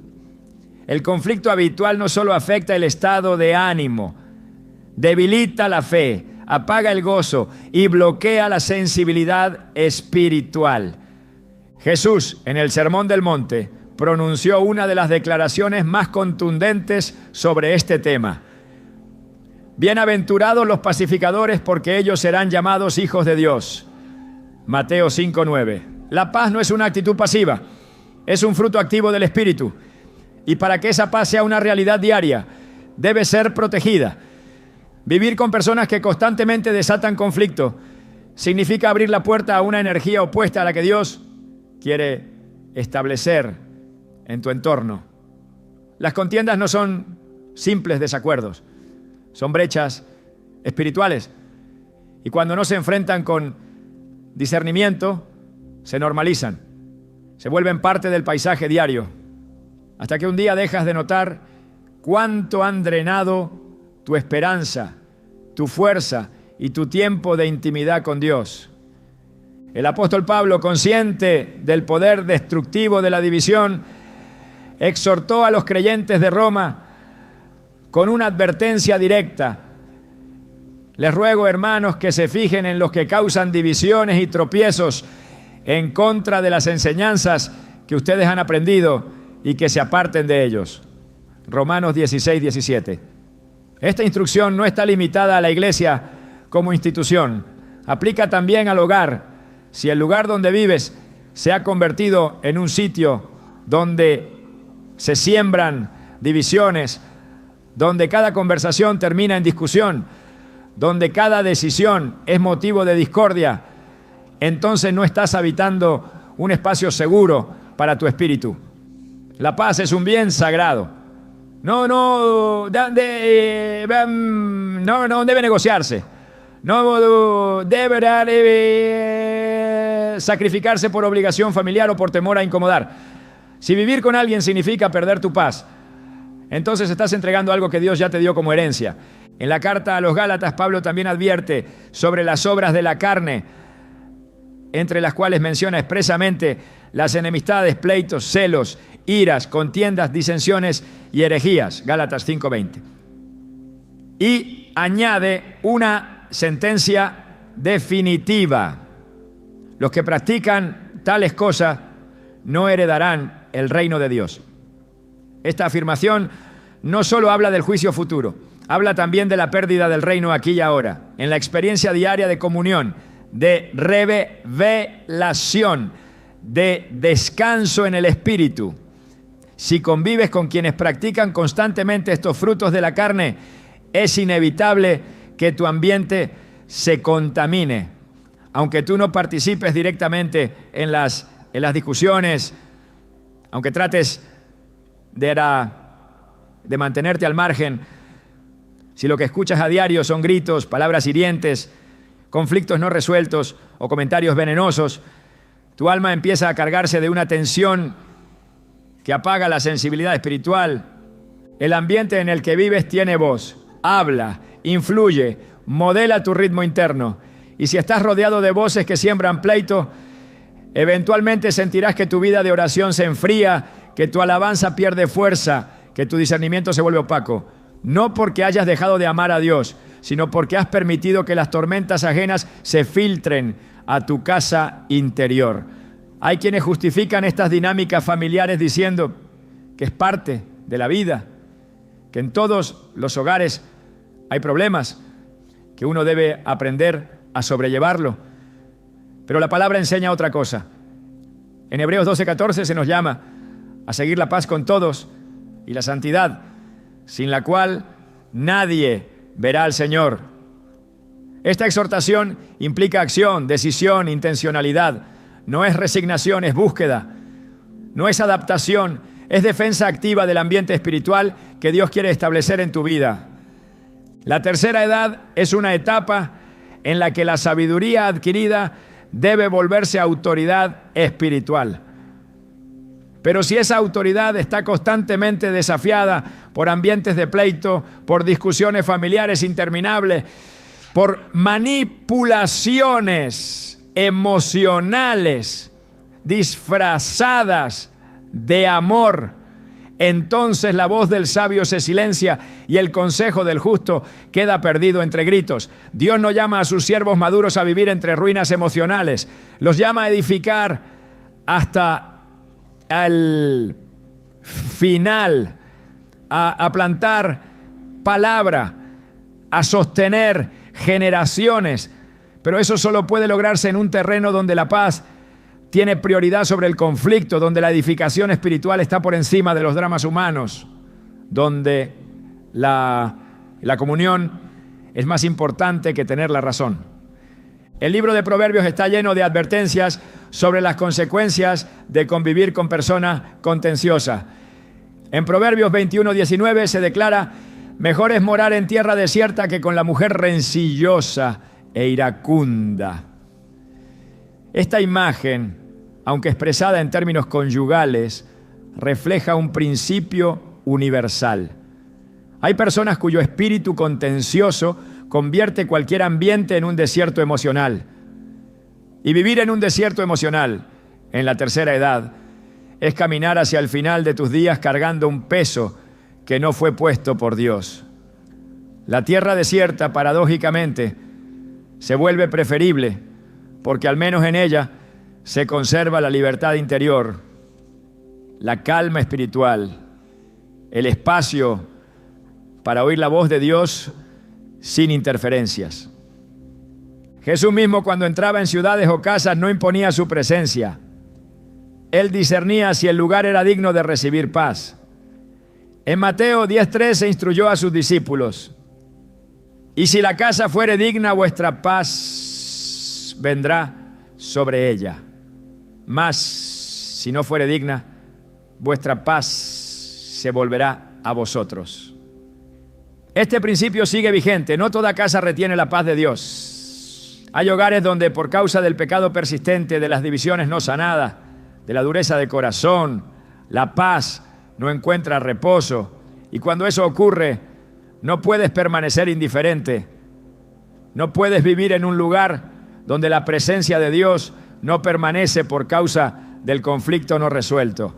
El conflicto habitual no solo afecta el estado de ánimo, debilita la fe, apaga el gozo y bloquea la sensibilidad espiritual. Jesús, en el Sermón del Monte, pronunció una de las declaraciones más contundentes sobre este tema. Bienaventurados los pacificadores, porque ellos serán llamados hijos de Dios. Mateo 5:9. La paz no es una actitud pasiva, es un fruto activo del Espíritu. Y para que esa paz sea una realidad diaria, debe ser protegida. Vivir con personas que constantemente desatan conflicto significa abrir la puerta a una energía opuesta a la que Dios quiere establecer en tu entorno. Las contiendas no son simples desacuerdos. Son brechas espirituales. Y cuando no se enfrentan con discernimiento, se normalizan. Se vuelven parte del paisaje diario. Hasta que un día dejas de notar cuánto han drenado tu esperanza, tu fuerza y tu tiempo de intimidad con Dios. El apóstol Pablo, consciente del poder destructivo de la división, exhortó a los creyentes de Roma con una advertencia directa. Les ruego, hermanos, que se fijen en los que causan divisiones y tropiezos en contra de las enseñanzas que ustedes han aprendido y que se aparten de ellos. Romanos 16:17. Esta instrucción no está limitada a la iglesia como institución. Aplica también al hogar. Si el lugar donde vives se ha convertido en un sitio donde se siembran divisiones, donde cada conversación termina en discusión, donde cada decisión es motivo de discordia, entonces no estás habitando un espacio seguro para tu espíritu. La paz es un bien sagrado. No debe negociarse. No debe sacrificarse por obligación familiar o por temor a incomodar. Si vivir con alguien significa perder tu paz, entonces estás entregando algo que Dios ya te dio como herencia. En la carta a los Gálatas, Pablo también advierte sobre las obras de la carne, entre las cuales menciona expresamente las enemistades, pleitos, celos, iras, contiendas, disensiones y herejías. Gálatas 5:20. Y añade una sentencia definitiva. Los que practican tales cosas no heredarán el reino de Dios. Esta afirmación no solo habla del juicio futuro, habla también de la pérdida del reino aquí y ahora, en la experiencia diaria de comunión, de revelación, de descanso en el Espíritu. Si convives con quienes practican constantemente estos frutos de la carne, es inevitable que tu ambiente se contamine. Aunque tú no participes directamente en las discusiones, aunque trates de mantenerte al margen, si lo que escuchas a diario son gritos, palabras hirientes, conflictos no resueltos o comentarios venenosos, tu alma empieza a cargarse de una tensión que apaga la sensibilidad espiritual. El ambiente en el que vives tiene voz, habla, influye, modela tu ritmo interno. Y si estás rodeado de voces que siembran pleito, eventualmente sentirás que tu vida de oración se enfría, que tu alabanza pierde fuerza, que tu discernimiento se vuelve opaco. No porque hayas dejado de amar a Dios, sino porque has permitido que las tormentas ajenas se filtren a tu casa interior. Hay quienes justifican estas dinámicas familiares diciendo que es parte de la vida, que en todos los hogares hay problemas, que uno debe aprender a sobrellevarlo. Pero la palabra enseña otra cosa. En Hebreos 12:14 se nos llama a seguir la paz con todos y la santidad, sin la cual nadie verá al Señor. Esta exhortación implica acción, decisión, intencionalidad. No es resignación, es búsqueda. No es adaptación, es defensa activa del ambiente espiritual que Dios quiere establecer en tu vida. La tercera edad es una etapa en la que la sabiduría adquirida debe volverse autoridad espiritual. Pero si esa autoridad está constantemente desafiada por ambientes de pleito, por discusiones familiares interminables, por manipulaciones emocionales disfrazadas de amor, entonces la voz del sabio se silencia y el consejo del justo queda perdido entre gritos. Dios no llama a sus siervos maduros a vivir entre ruinas emocionales, los llama a edificar hasta al final, a plantar palabra, a sostener generaciones. Pero eso solo puede lograrse en un terreno donde la paz tiene prioridad sobre el conflicto, donde la edificación espiritual está por encima de los dramas humanos, donde la comunión es más importante que tener la razón. El libro de Proverbios está lleno de advertencias sobre las consecuencias de convivir con personas contenciosas. En Proverbios 21:19 se declara: mejor es morar en tierra desierta que con la mujer rencillosa e iracunda. Esta imagen, aunque expresada en términos conyugales, refleja un principio universal. Hay personas cuyo espíritu contencioso convierte cualquier ambiente en un desierto emocional. Y vivir en un desierto emocional, en la tercera edad, es caminar hacia el final de tus días cargando un peso que no fue puesto por Dios. La tierra desierta, paradójicamente, se vuelve preferible porque al menos en ella se conserva la libertad interior, la calma espiritual, el espacio para oír la voz de Dios sin interferencias. Jesús mismo, cuando entraba en ciudades o casas, no imponía su presencia. Él discernía si el lugar era digno de recibir paz. En Mateo 10:13 instruyó a sus discípulos: y si la casa fuere digna, vuestra paz vendrá sobre ella. Mas si no fuere digna, vuestra paz se volverá a vosotros. Este principio sigue vigente. No toda casa retiene la paz de Dios. Hay hogares donde, por causa del pecado persistente, de las divisiones no sanadas, de la dureza de corazón, la paz no encuentra reposo. Y cuando eso ocurre, no puedes permanecer indiferente. No puedes vivir en un lugar donde la presencia de Dios no permanece por causa del conflicto no resuelto.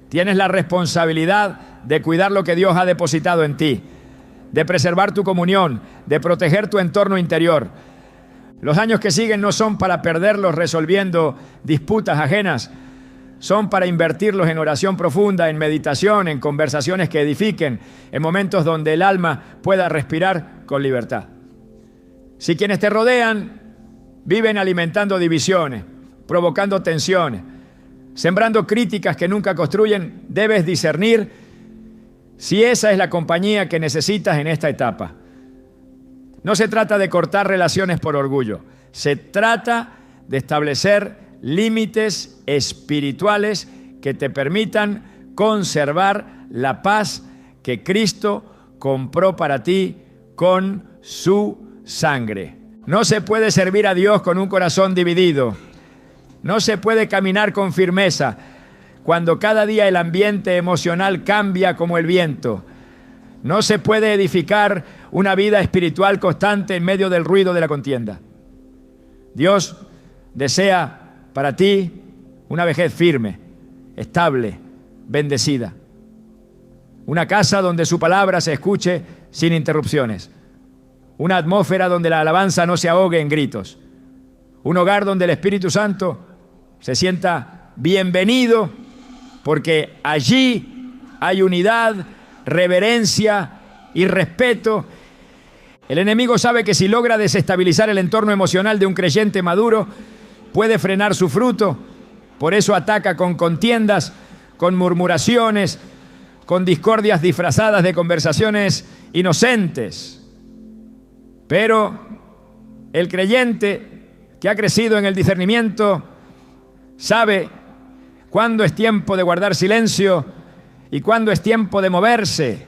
Tienes la responsabilidad de cuidar lo que Dios ha depositado en ti, de preservar tu comunión, de proteger tu entorno interior. Los años que siguen no son para perderlos resolviendo disputas ajenas, son para invertirlos en oración profunda, en meditación, en conversaciones que edifiquen, en momentos donde el alma pueda respirar con libertad. Si quienes te rodean viven alimentando divisiones, provocando tensiones, sembrando críticas que nunca construyen, debes discernir si esa es la compañía que necesitas en esta etapa. No se trata de cortar relaciones por orgullo, se trata de establecer límites espirituales que te permitan conservar la paz que Cristo compró para ti con su sangre. No se puede servir a Dios con un corazón dividido. No se puede caminar con firmeza cuando cada día el ambiente emocional cambia como el viento. No se puede edificar una vida espiritual constante en medio del ruido de la contienda. Dios desea para ti una vejez firme, estable, bendecida. Una casa donde su palabra se escuche sin interrupciones. Una atmósfera donde la alabanza no se ahogue en gritos. Un hogar donde el Espíritu Santo se sienta bienvenido, porque allí hay unidad, reverencia y respeto. El enemigo sabe que si logra desestabilizar el entorno emocional de un creyente maduro, puede frenar su fruto. Por eso ataca con contiendas, con murmuraciones, con discordias disfrazadas de conversaciones inocentes. Pero el creyente que ha crecido en el discernimiento sabe cuándo es tiempo de guardar silencio y cuándo es tiempo de moverse.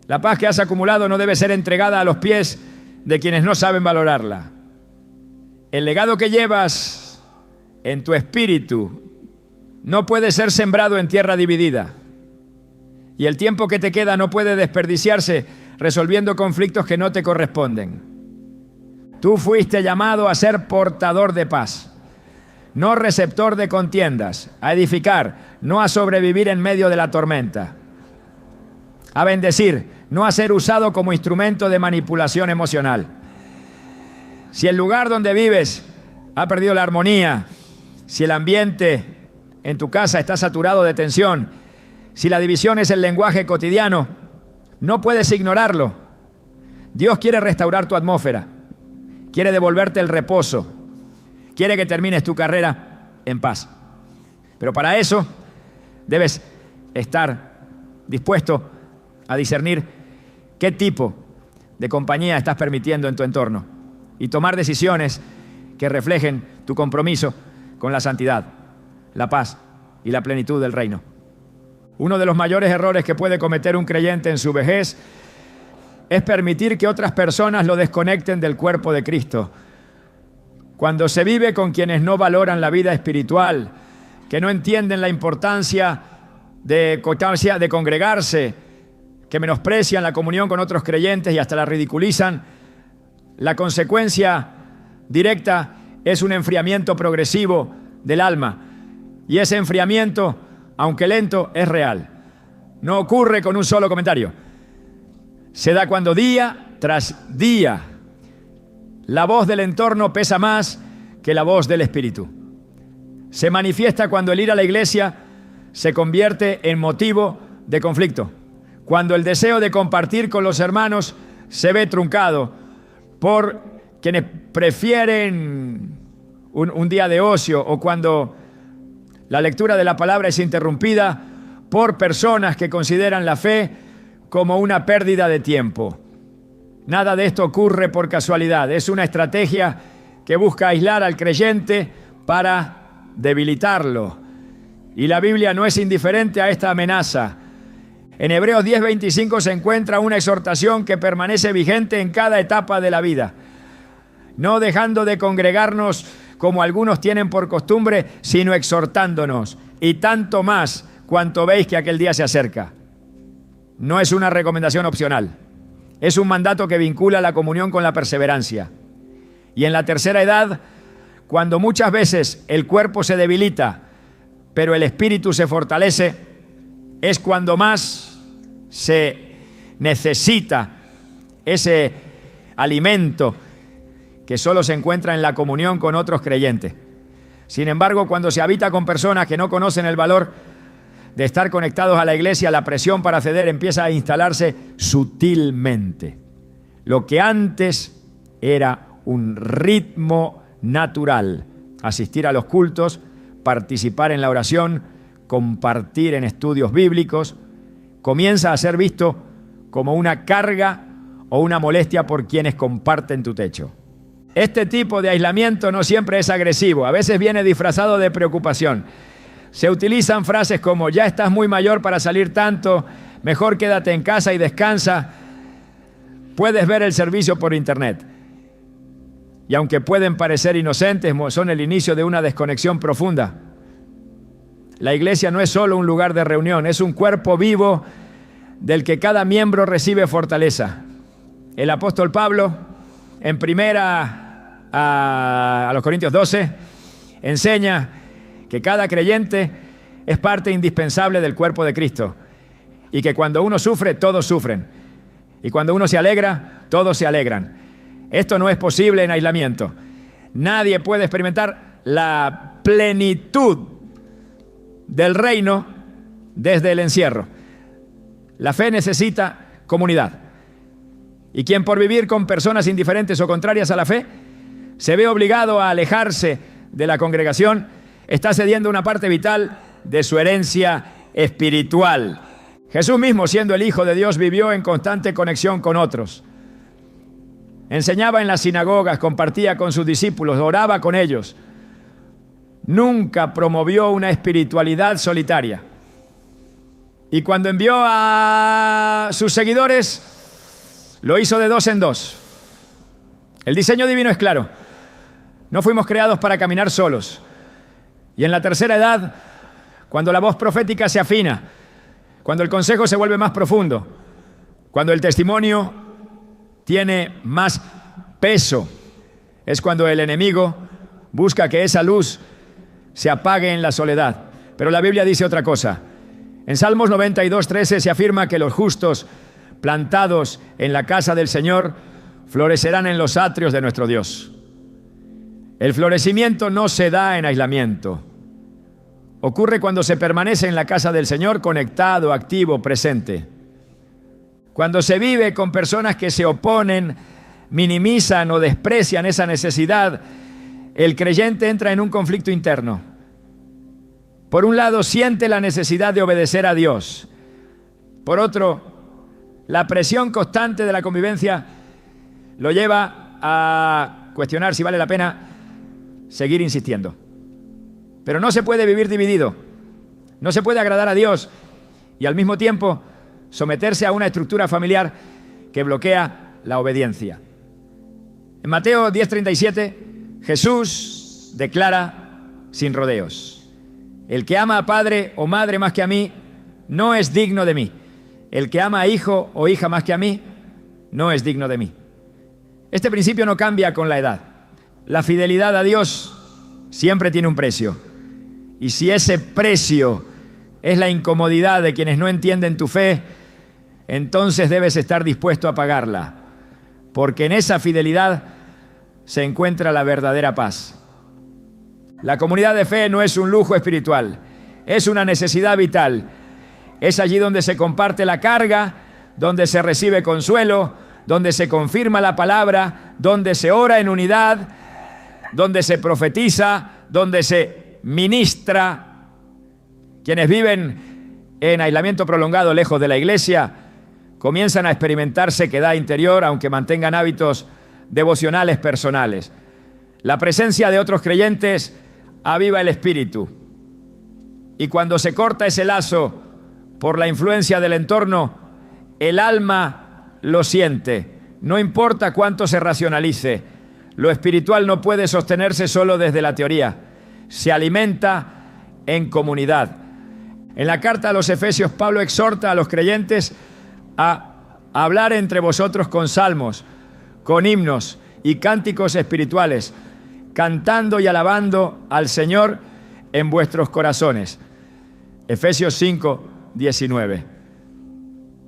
La paz que has acumulado no debe ser entregada a los pies de quienes no saben valorarla. El legado que llevas en tu espíritu no puede ser sembrado en tierra dividida. Y el tiempo que te queda no puede desperdiciarse resolviendo conflictos que no te corresponden. Tú fuiste llamado a ser portador de paz, no receptor de contiendas, a edificar, no a sobrevivir en medio de la tormenta, a bendecir, no a ser usado como instrumento de manipulación emocional. Si el lugar donde vives ha perdido la armonía, si el ambiente en tu casa está saturado de tensión, si la división es el lenguaje cotidiano, no puedes ignorarlo. Dios quiere restaurar tu atmósfera, quiere devolverte el reposo, quiere que termines tu carrera en paz. Pero para eso debes estar dispuesto a discernir qué tipo de compañía estás permitiendo en tu entorno y tomar decisiones que reflejen tu compromiso con la santidad, la paz y la plenitud del reino. Uno de los mayores errores que puede cometer un creyente en su vejez es permitir que otras personas lo desconecten del cuerpo de Cristo. Cuando se vive con quienes no valoran la vida espiritual, que no entienden la importancia de congregarse, que menosprecian la comunión con otros creyentes y hasta la ridiculizan, la consecuencia directa es un enfriamiento progresivo del alma. Y ese enfriamiento, aunque lento, es real. No ocurre con un solo comentario. Se da cuando día tras día la voz del entorno pesa más que la voz del Espíritu. Se manifiesta cuando el ir a la iglesia se convierte en motivo de conflicto. Cuando el deseo de compartir con los hermanos se ve truncado por quienes prefieren un día de ocio, o cuando la lectura de la palabra es interrumpida por personas que consideran la fe como una pérdida de tiempo. Nada de esto ocurre por casualidad. Es una estrategia que busca aislar al creyente para debilitarlo. Y la Biblia no es indiferente a esta amenaza. En Hebreos 10:25 se encuentra una exhortación que permanece vigente en cada etapa de la vida. No dejando de congregarnos como algunos tienen por costumbre, sino exhortándonos, y tanto más cuanto veis que aquel día se acerca. No es una recomendación opcional. Es un mandato que vincula la comunión con la perseverancia. Y en la tercera edad, cuando muchas veces el cuerpo se debilita, pero el espíritu se fortalece, es cuando más se necesita ese alimento que solo se encuentra en la comunión con otros creyentes. Sin embargo, cuando se habita con personas que no conocen el valor de estar conectados a la iglesia, la presión para ceder empieza a instalarse sutilmente. Lo que antes era un ritmo natural, asistir a los cultos, participar en la oración, compartir en estudios bíblicos, comienza a ser visto como una carga o una molestia por quienes comparten tu techo. Este tipo de aislamiento no siempre es agresivo, a veces viene disfrazado de preocupación. Se utilizan frases como: ya estás muy mayor para salir tanto, mejor quédate en casa y descansa, puedes ver el servicio por internet. Y aunque pueden parecer inocentes, son el inicio de una desconexión profunda. La iglesia no es solo un lugar de reunión, es un cuerpo vivo del que cada miembro recibe fortaleza. El apóstol Pablo, en primera a los Corintios 12, enseña que cada creyente es parte indispensable del cuerpo de Cristo y que cuando uno sufre, todos sufren, y cuando uno se alegra, todos se alegran. Esto no es posible en aislamiento. Nadie puede experimentar la plenitud del reino desde el encierro. La fe necesita comunidad. Y quien por vivir con personas indiferentes o contrarias a la fe se ve obligado a alejarse de la congregación, está cediendo una parte vital de su herencia espiritual. Jesús mismo, siendo el Hijo de Dios, vivió en constante conexión con otros. Enseñaba en las sinagogas, compartía con sus discípulos, oraba con ellos. Nunca promovió una espiritualidad solitaria. Y cuando envió a sus seguidores, lo hizo de dos en dos. El diseño divino es claro. No fuimos creados para caminar solos. Y en la tercera edad, cuando la voz profética se afina, cuando el consejo se vuelve más profundo, cuando el testimonio tiene más peso, es cuando el enemigo busca que esa luz se apague en la soledad. Pero la Biblia dice otra cosa. En Salmos 92:13 se afirma que los justos plantados en la casa del Señor florecerán en los atrios de nuestro Dios. El florecimiento no se da en aislamiento. Ocurre cuando se permanece en la casa del Señor conectado, activo, presente. Cuando se vive con personas que se oponen, minimizan o desprecian esa necesidad, el creyente entra en un conflicto interno. Por un lado, siente la necesidad de obedecer a Dios. Por otro, la presión constante de la convivencia lo lleva a cuestionar si vale la pena seguir insistiendo. Pero no se puede vivir dividido. No se puede agradar a Dios y al mismo tiempo someterse a una estructura familiar que bloquea la obediencia. En Mateo 10:37, Jesús declara sin rodeos: el que ama a padre o madre más que a mí, no es digno de mí. El que ama a hijo o hija más que a mí, no es digno de mí. Este principio no cambia con la edad. La fidelidad a Dios siempre tiene un precio. Y si ese precio es la incomodidad de quienes no entienden tu fe, entonces debes estar dispuesto a pagarla, porque en esa fidelidad se encuentra la verdadera paz. La comunidad de fe no es un lujo espiritual, es una necesidad vital. Es allí donde se comparte la carga, donde se recibe consuelo, donde se confirma la palabra, donde se ora en unidad, donde se profetiza, donde se ministra. Quienes viven en aislamiento prolongado lejos de la iglesia comienzan a experimentar sequedad interior, aunque mantengan hábitos devocionales personales. La presencia de otros creyentes aviva el espíritu. Y cuando se corta ese lazo por la influencia del entorno, el alma lo siente. No importa cuánto se racionalice, lo espiritual no puede sostenerse solo desde la teoría. Se alimenta en comunidad. En la carta a los Efesios, Pablo exhorta a los creyentes a hablar entre vosotros con salmos, con himnos y cánticos espirituales, cantando y alabando al Señor en vuestros corazones. Efesios 5, 19.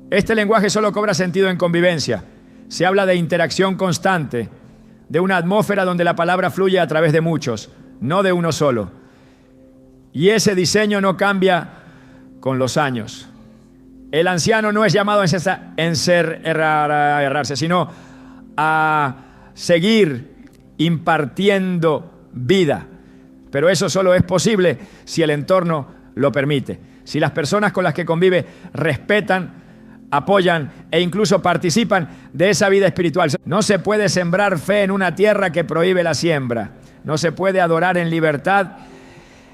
Este lenguaje solo cobra sentido en convivencia. Se habla de interacción constante, de una atmósfera donde la palabra fluye a través de muchos, no de uno solo. Y ese diseño no cambia con los años. El anciano no es llamado a errarse, sino a seguir impartiendo vida. Pero eso solo es posible si el entorno lo permite. Si las personas con las que convive respetan, apoyan e incluso participan de esa vida espiritual. No se puede sembrar fe en una tierra que prohíbe la siembra. No se puede adorar en libertad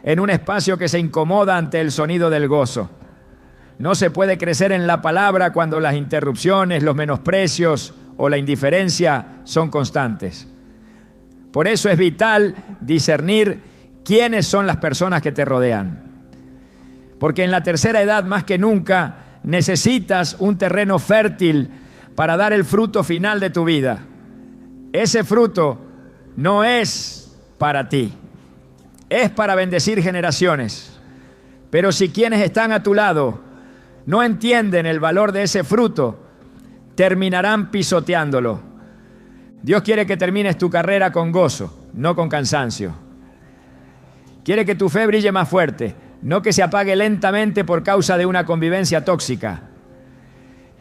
en un espacio que se incomoda ante el sonido del gozo. No se puede crecer en la palabra cuando las interrupciones, los menosprecios o la indiferencia son constantes. Por eso es vital discernir quiénes son las personas que te rodean. Porque en la tercera edad, más que nunca, necesitas un terreno fértil para dar el fruto final de tu vida. Ese fruto no es para ti, es para bendecir generaciones. Pero si quienes están a tu lado no entienden el valor de ese fruto, terminarán pisoteándolo. Dios quiere que termines tu carrera con gozo, no con cansancio. Quiere que tu fe brille más fuerte, no que se apague lentamente por causa de una convivencia tóxica.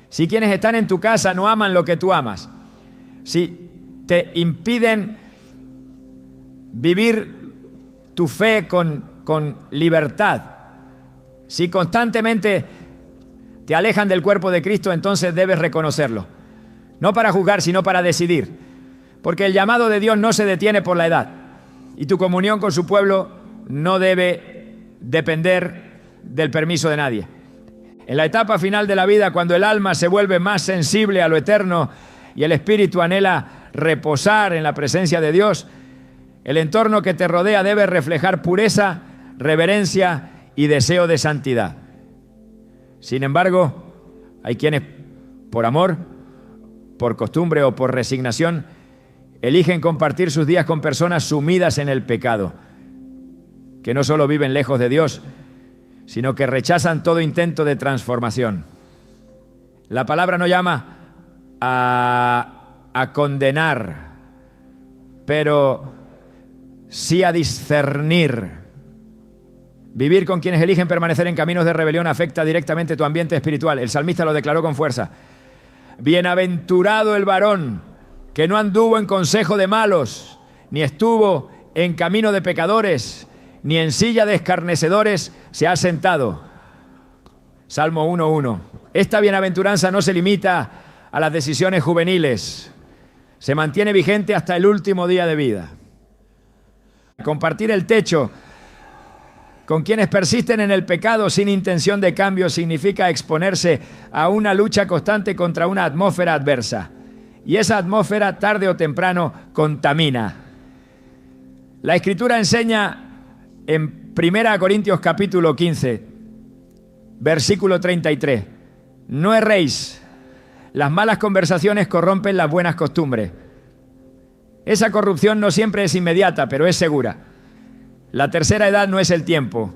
Si quienes están en tu casa no aman lo que tú amas, si te impiden vivir tu fe con libertad, si constantemente te alejan del cuerpo de Cristo, entonces debes reconocerlo. No para juzgar, sino para decidir. Porque el llamado de Dios no se detiene por la edad. Y tu comunión con su pueblo no debe depender del permiso de nadie. En la etapa final de la vida, cuando el alma se vuelve más sensible a lo eterno y el espíritu anhela reposar en la presencia de Dios, el entorno que te rodea debe reflejar pureza, reverencia y deseo de santidad. Sin embargo, hay quienes, por amor, por costumbre o por resignación, eligen compartir sus días con personas sumidas en el pecado, que no solo viven lejos de Dios, sino que rechazan todo intento de transformación. La palabra no llama a condenar, pero sí a discernir. Vivir con quienes eligen permanecer en caminos de rebelión afecta directamente tu ambiente espiritual. El salmista lo declaró con fuerza. Bienaventurado el varón que no anduvo en consejo de malos, ni estuvo en camino de pecadores, ni en silla de escarnecedores se ha sentado. Salmo 1:1. Esta bienaventuranza no se limita a las decisiones juveniles. Se mantiene vigente hasta el último día de vida. Compartir el techo con quienes persisten en el pecado sin intención de cambio significa exponerse a una lucha constante contra una atmósfera adversa. Y esa atmósfera, tarde o temprano, contamina. La Escritura enseña en 1 Corintios capítulo 15, versículo 33. No erréis, las malas conversaciones corrompen las buenas costumbres. Esa corrupción no siempre es inmediata, pero es segura. La tercera edad no es el tiempo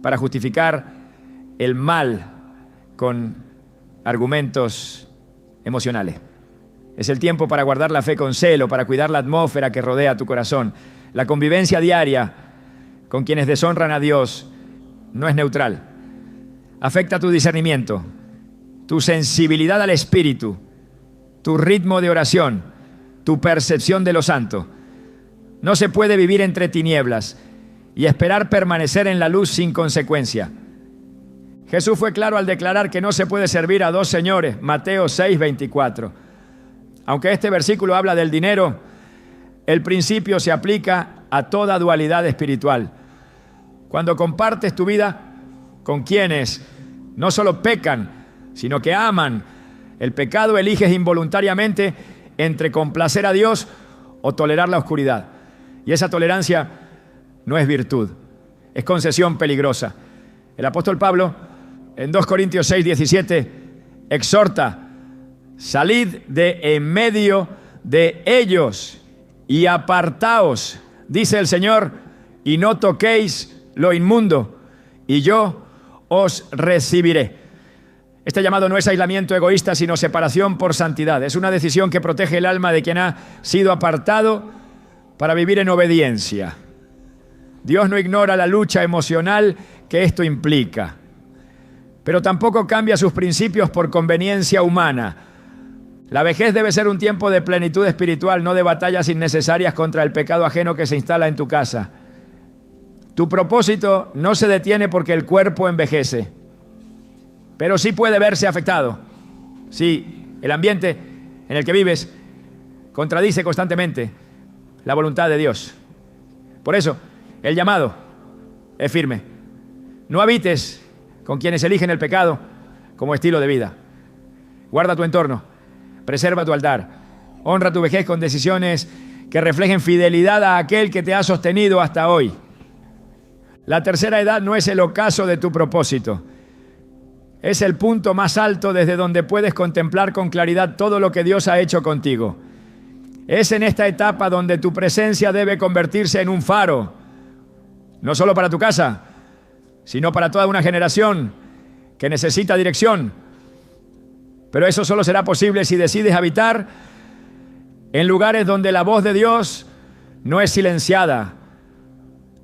para justificar el mal con argumentos emocionales. Es el tiempo para guardar la fe con celo, para cuidar la atmósfera que rodea tu corazón. La convivencia diaria con quienes deshonran a Dios no es neutral. Afecta tu discernimiento, tu sensibilidad al Espíritu, tu ritmo de oración, tu percepción de lo santo. No se puede vivir entre tinieblas y esperar permanecer en la luz sin consecuencia. Jesús fue claro al declarar que no se puede servir a dos señores, Mateo 6:24. Aunque este versículo habla del dinero, el principio se aplica a toda dualidad espiritual. Cuando compartes tu vida con quienes no solo pecan, sino que aman el pecado, eliges involuntariamente entre complacer a Dios o tolerar la oscuridad. Y esa tolerancia no es virtud, es concesión peligrosa. El apóstol Pablo, en 2 Corintios 6:17, exhorta: salid de en medio de ellos y apartaos, dice el Señor, y no toquéis lo inmundo, y yo os recibiré. Este llamado no es aislamiento egoísta, sino separación por santidad. Es una decisión que protege el alma de quien ha sido apartado para vivir en obediencia. Dios no ignora la lucha emocional que esto implica, pero tampoco cambia sus principios por conveniencia humana. La vejez debe ser un tiempo de plenitud espiritual, no de batallas innecesarias contra el pecado ajeno que se instala en tu casa. Tu propósito no se detiene porque el cuerpo envejece, pero sí puede verse afectado si el ambiente en el que vives contradice constantemente la voluntad de Dios. Por eso, el llamado es firme. No habites con quienes eligen el pecado como estilo de vida. Guarda tu entorno, preserva tu altar, honra tu vejez con decisiones que reflejen fidelidad a aquel que te ha sostenido hasta hoy. La tercera edad no es el ocaso de tu propósito. Es el punto más alto desde donde puedes contemplar con claridad todo lo que Dios ha hecho contigo. Es en esta etapa donde tu presencia debe convertirse en un faro, no solo para tu casa, sino para toda una generación que necesita dirección. Pero eso solo será posible si decides habitar en lugares donde la voz de Dios no es silenciada,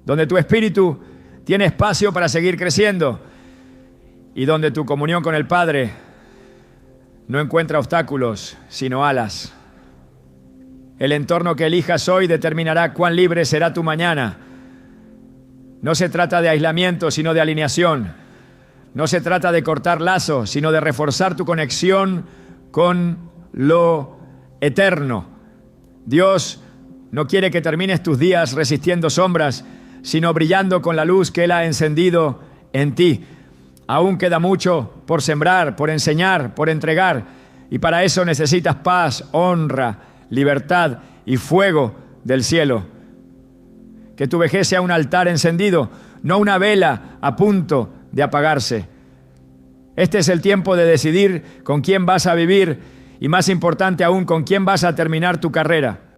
donde tu espíritu tiene espacio para seguir creciendo y donde tu comunión con el Padre no encuentra obstáculos, sino alas. El entorno que elijas hoy determinará cuán libre será tu mañana. No se trata de aislamiento, sino de alineación. No se trata de cortar lazos, sino de reforzar tu conexión con lo eterno. Dios no quiere que termines tus días resistiendo sombras, sino brillando con la luz que Él ha encendido en ti. Aún queda mucho por sembrar, por enseñar, por entregar, y para eso necesitas paz, honra, libertad y fuego del cielo. Que tu vejez sea un altar encendido, no una vela a punto de apagarse. Este es el tiempo de decidir con quién vas a vivir y, más importante aún, con quién vas a terminar tu carrera.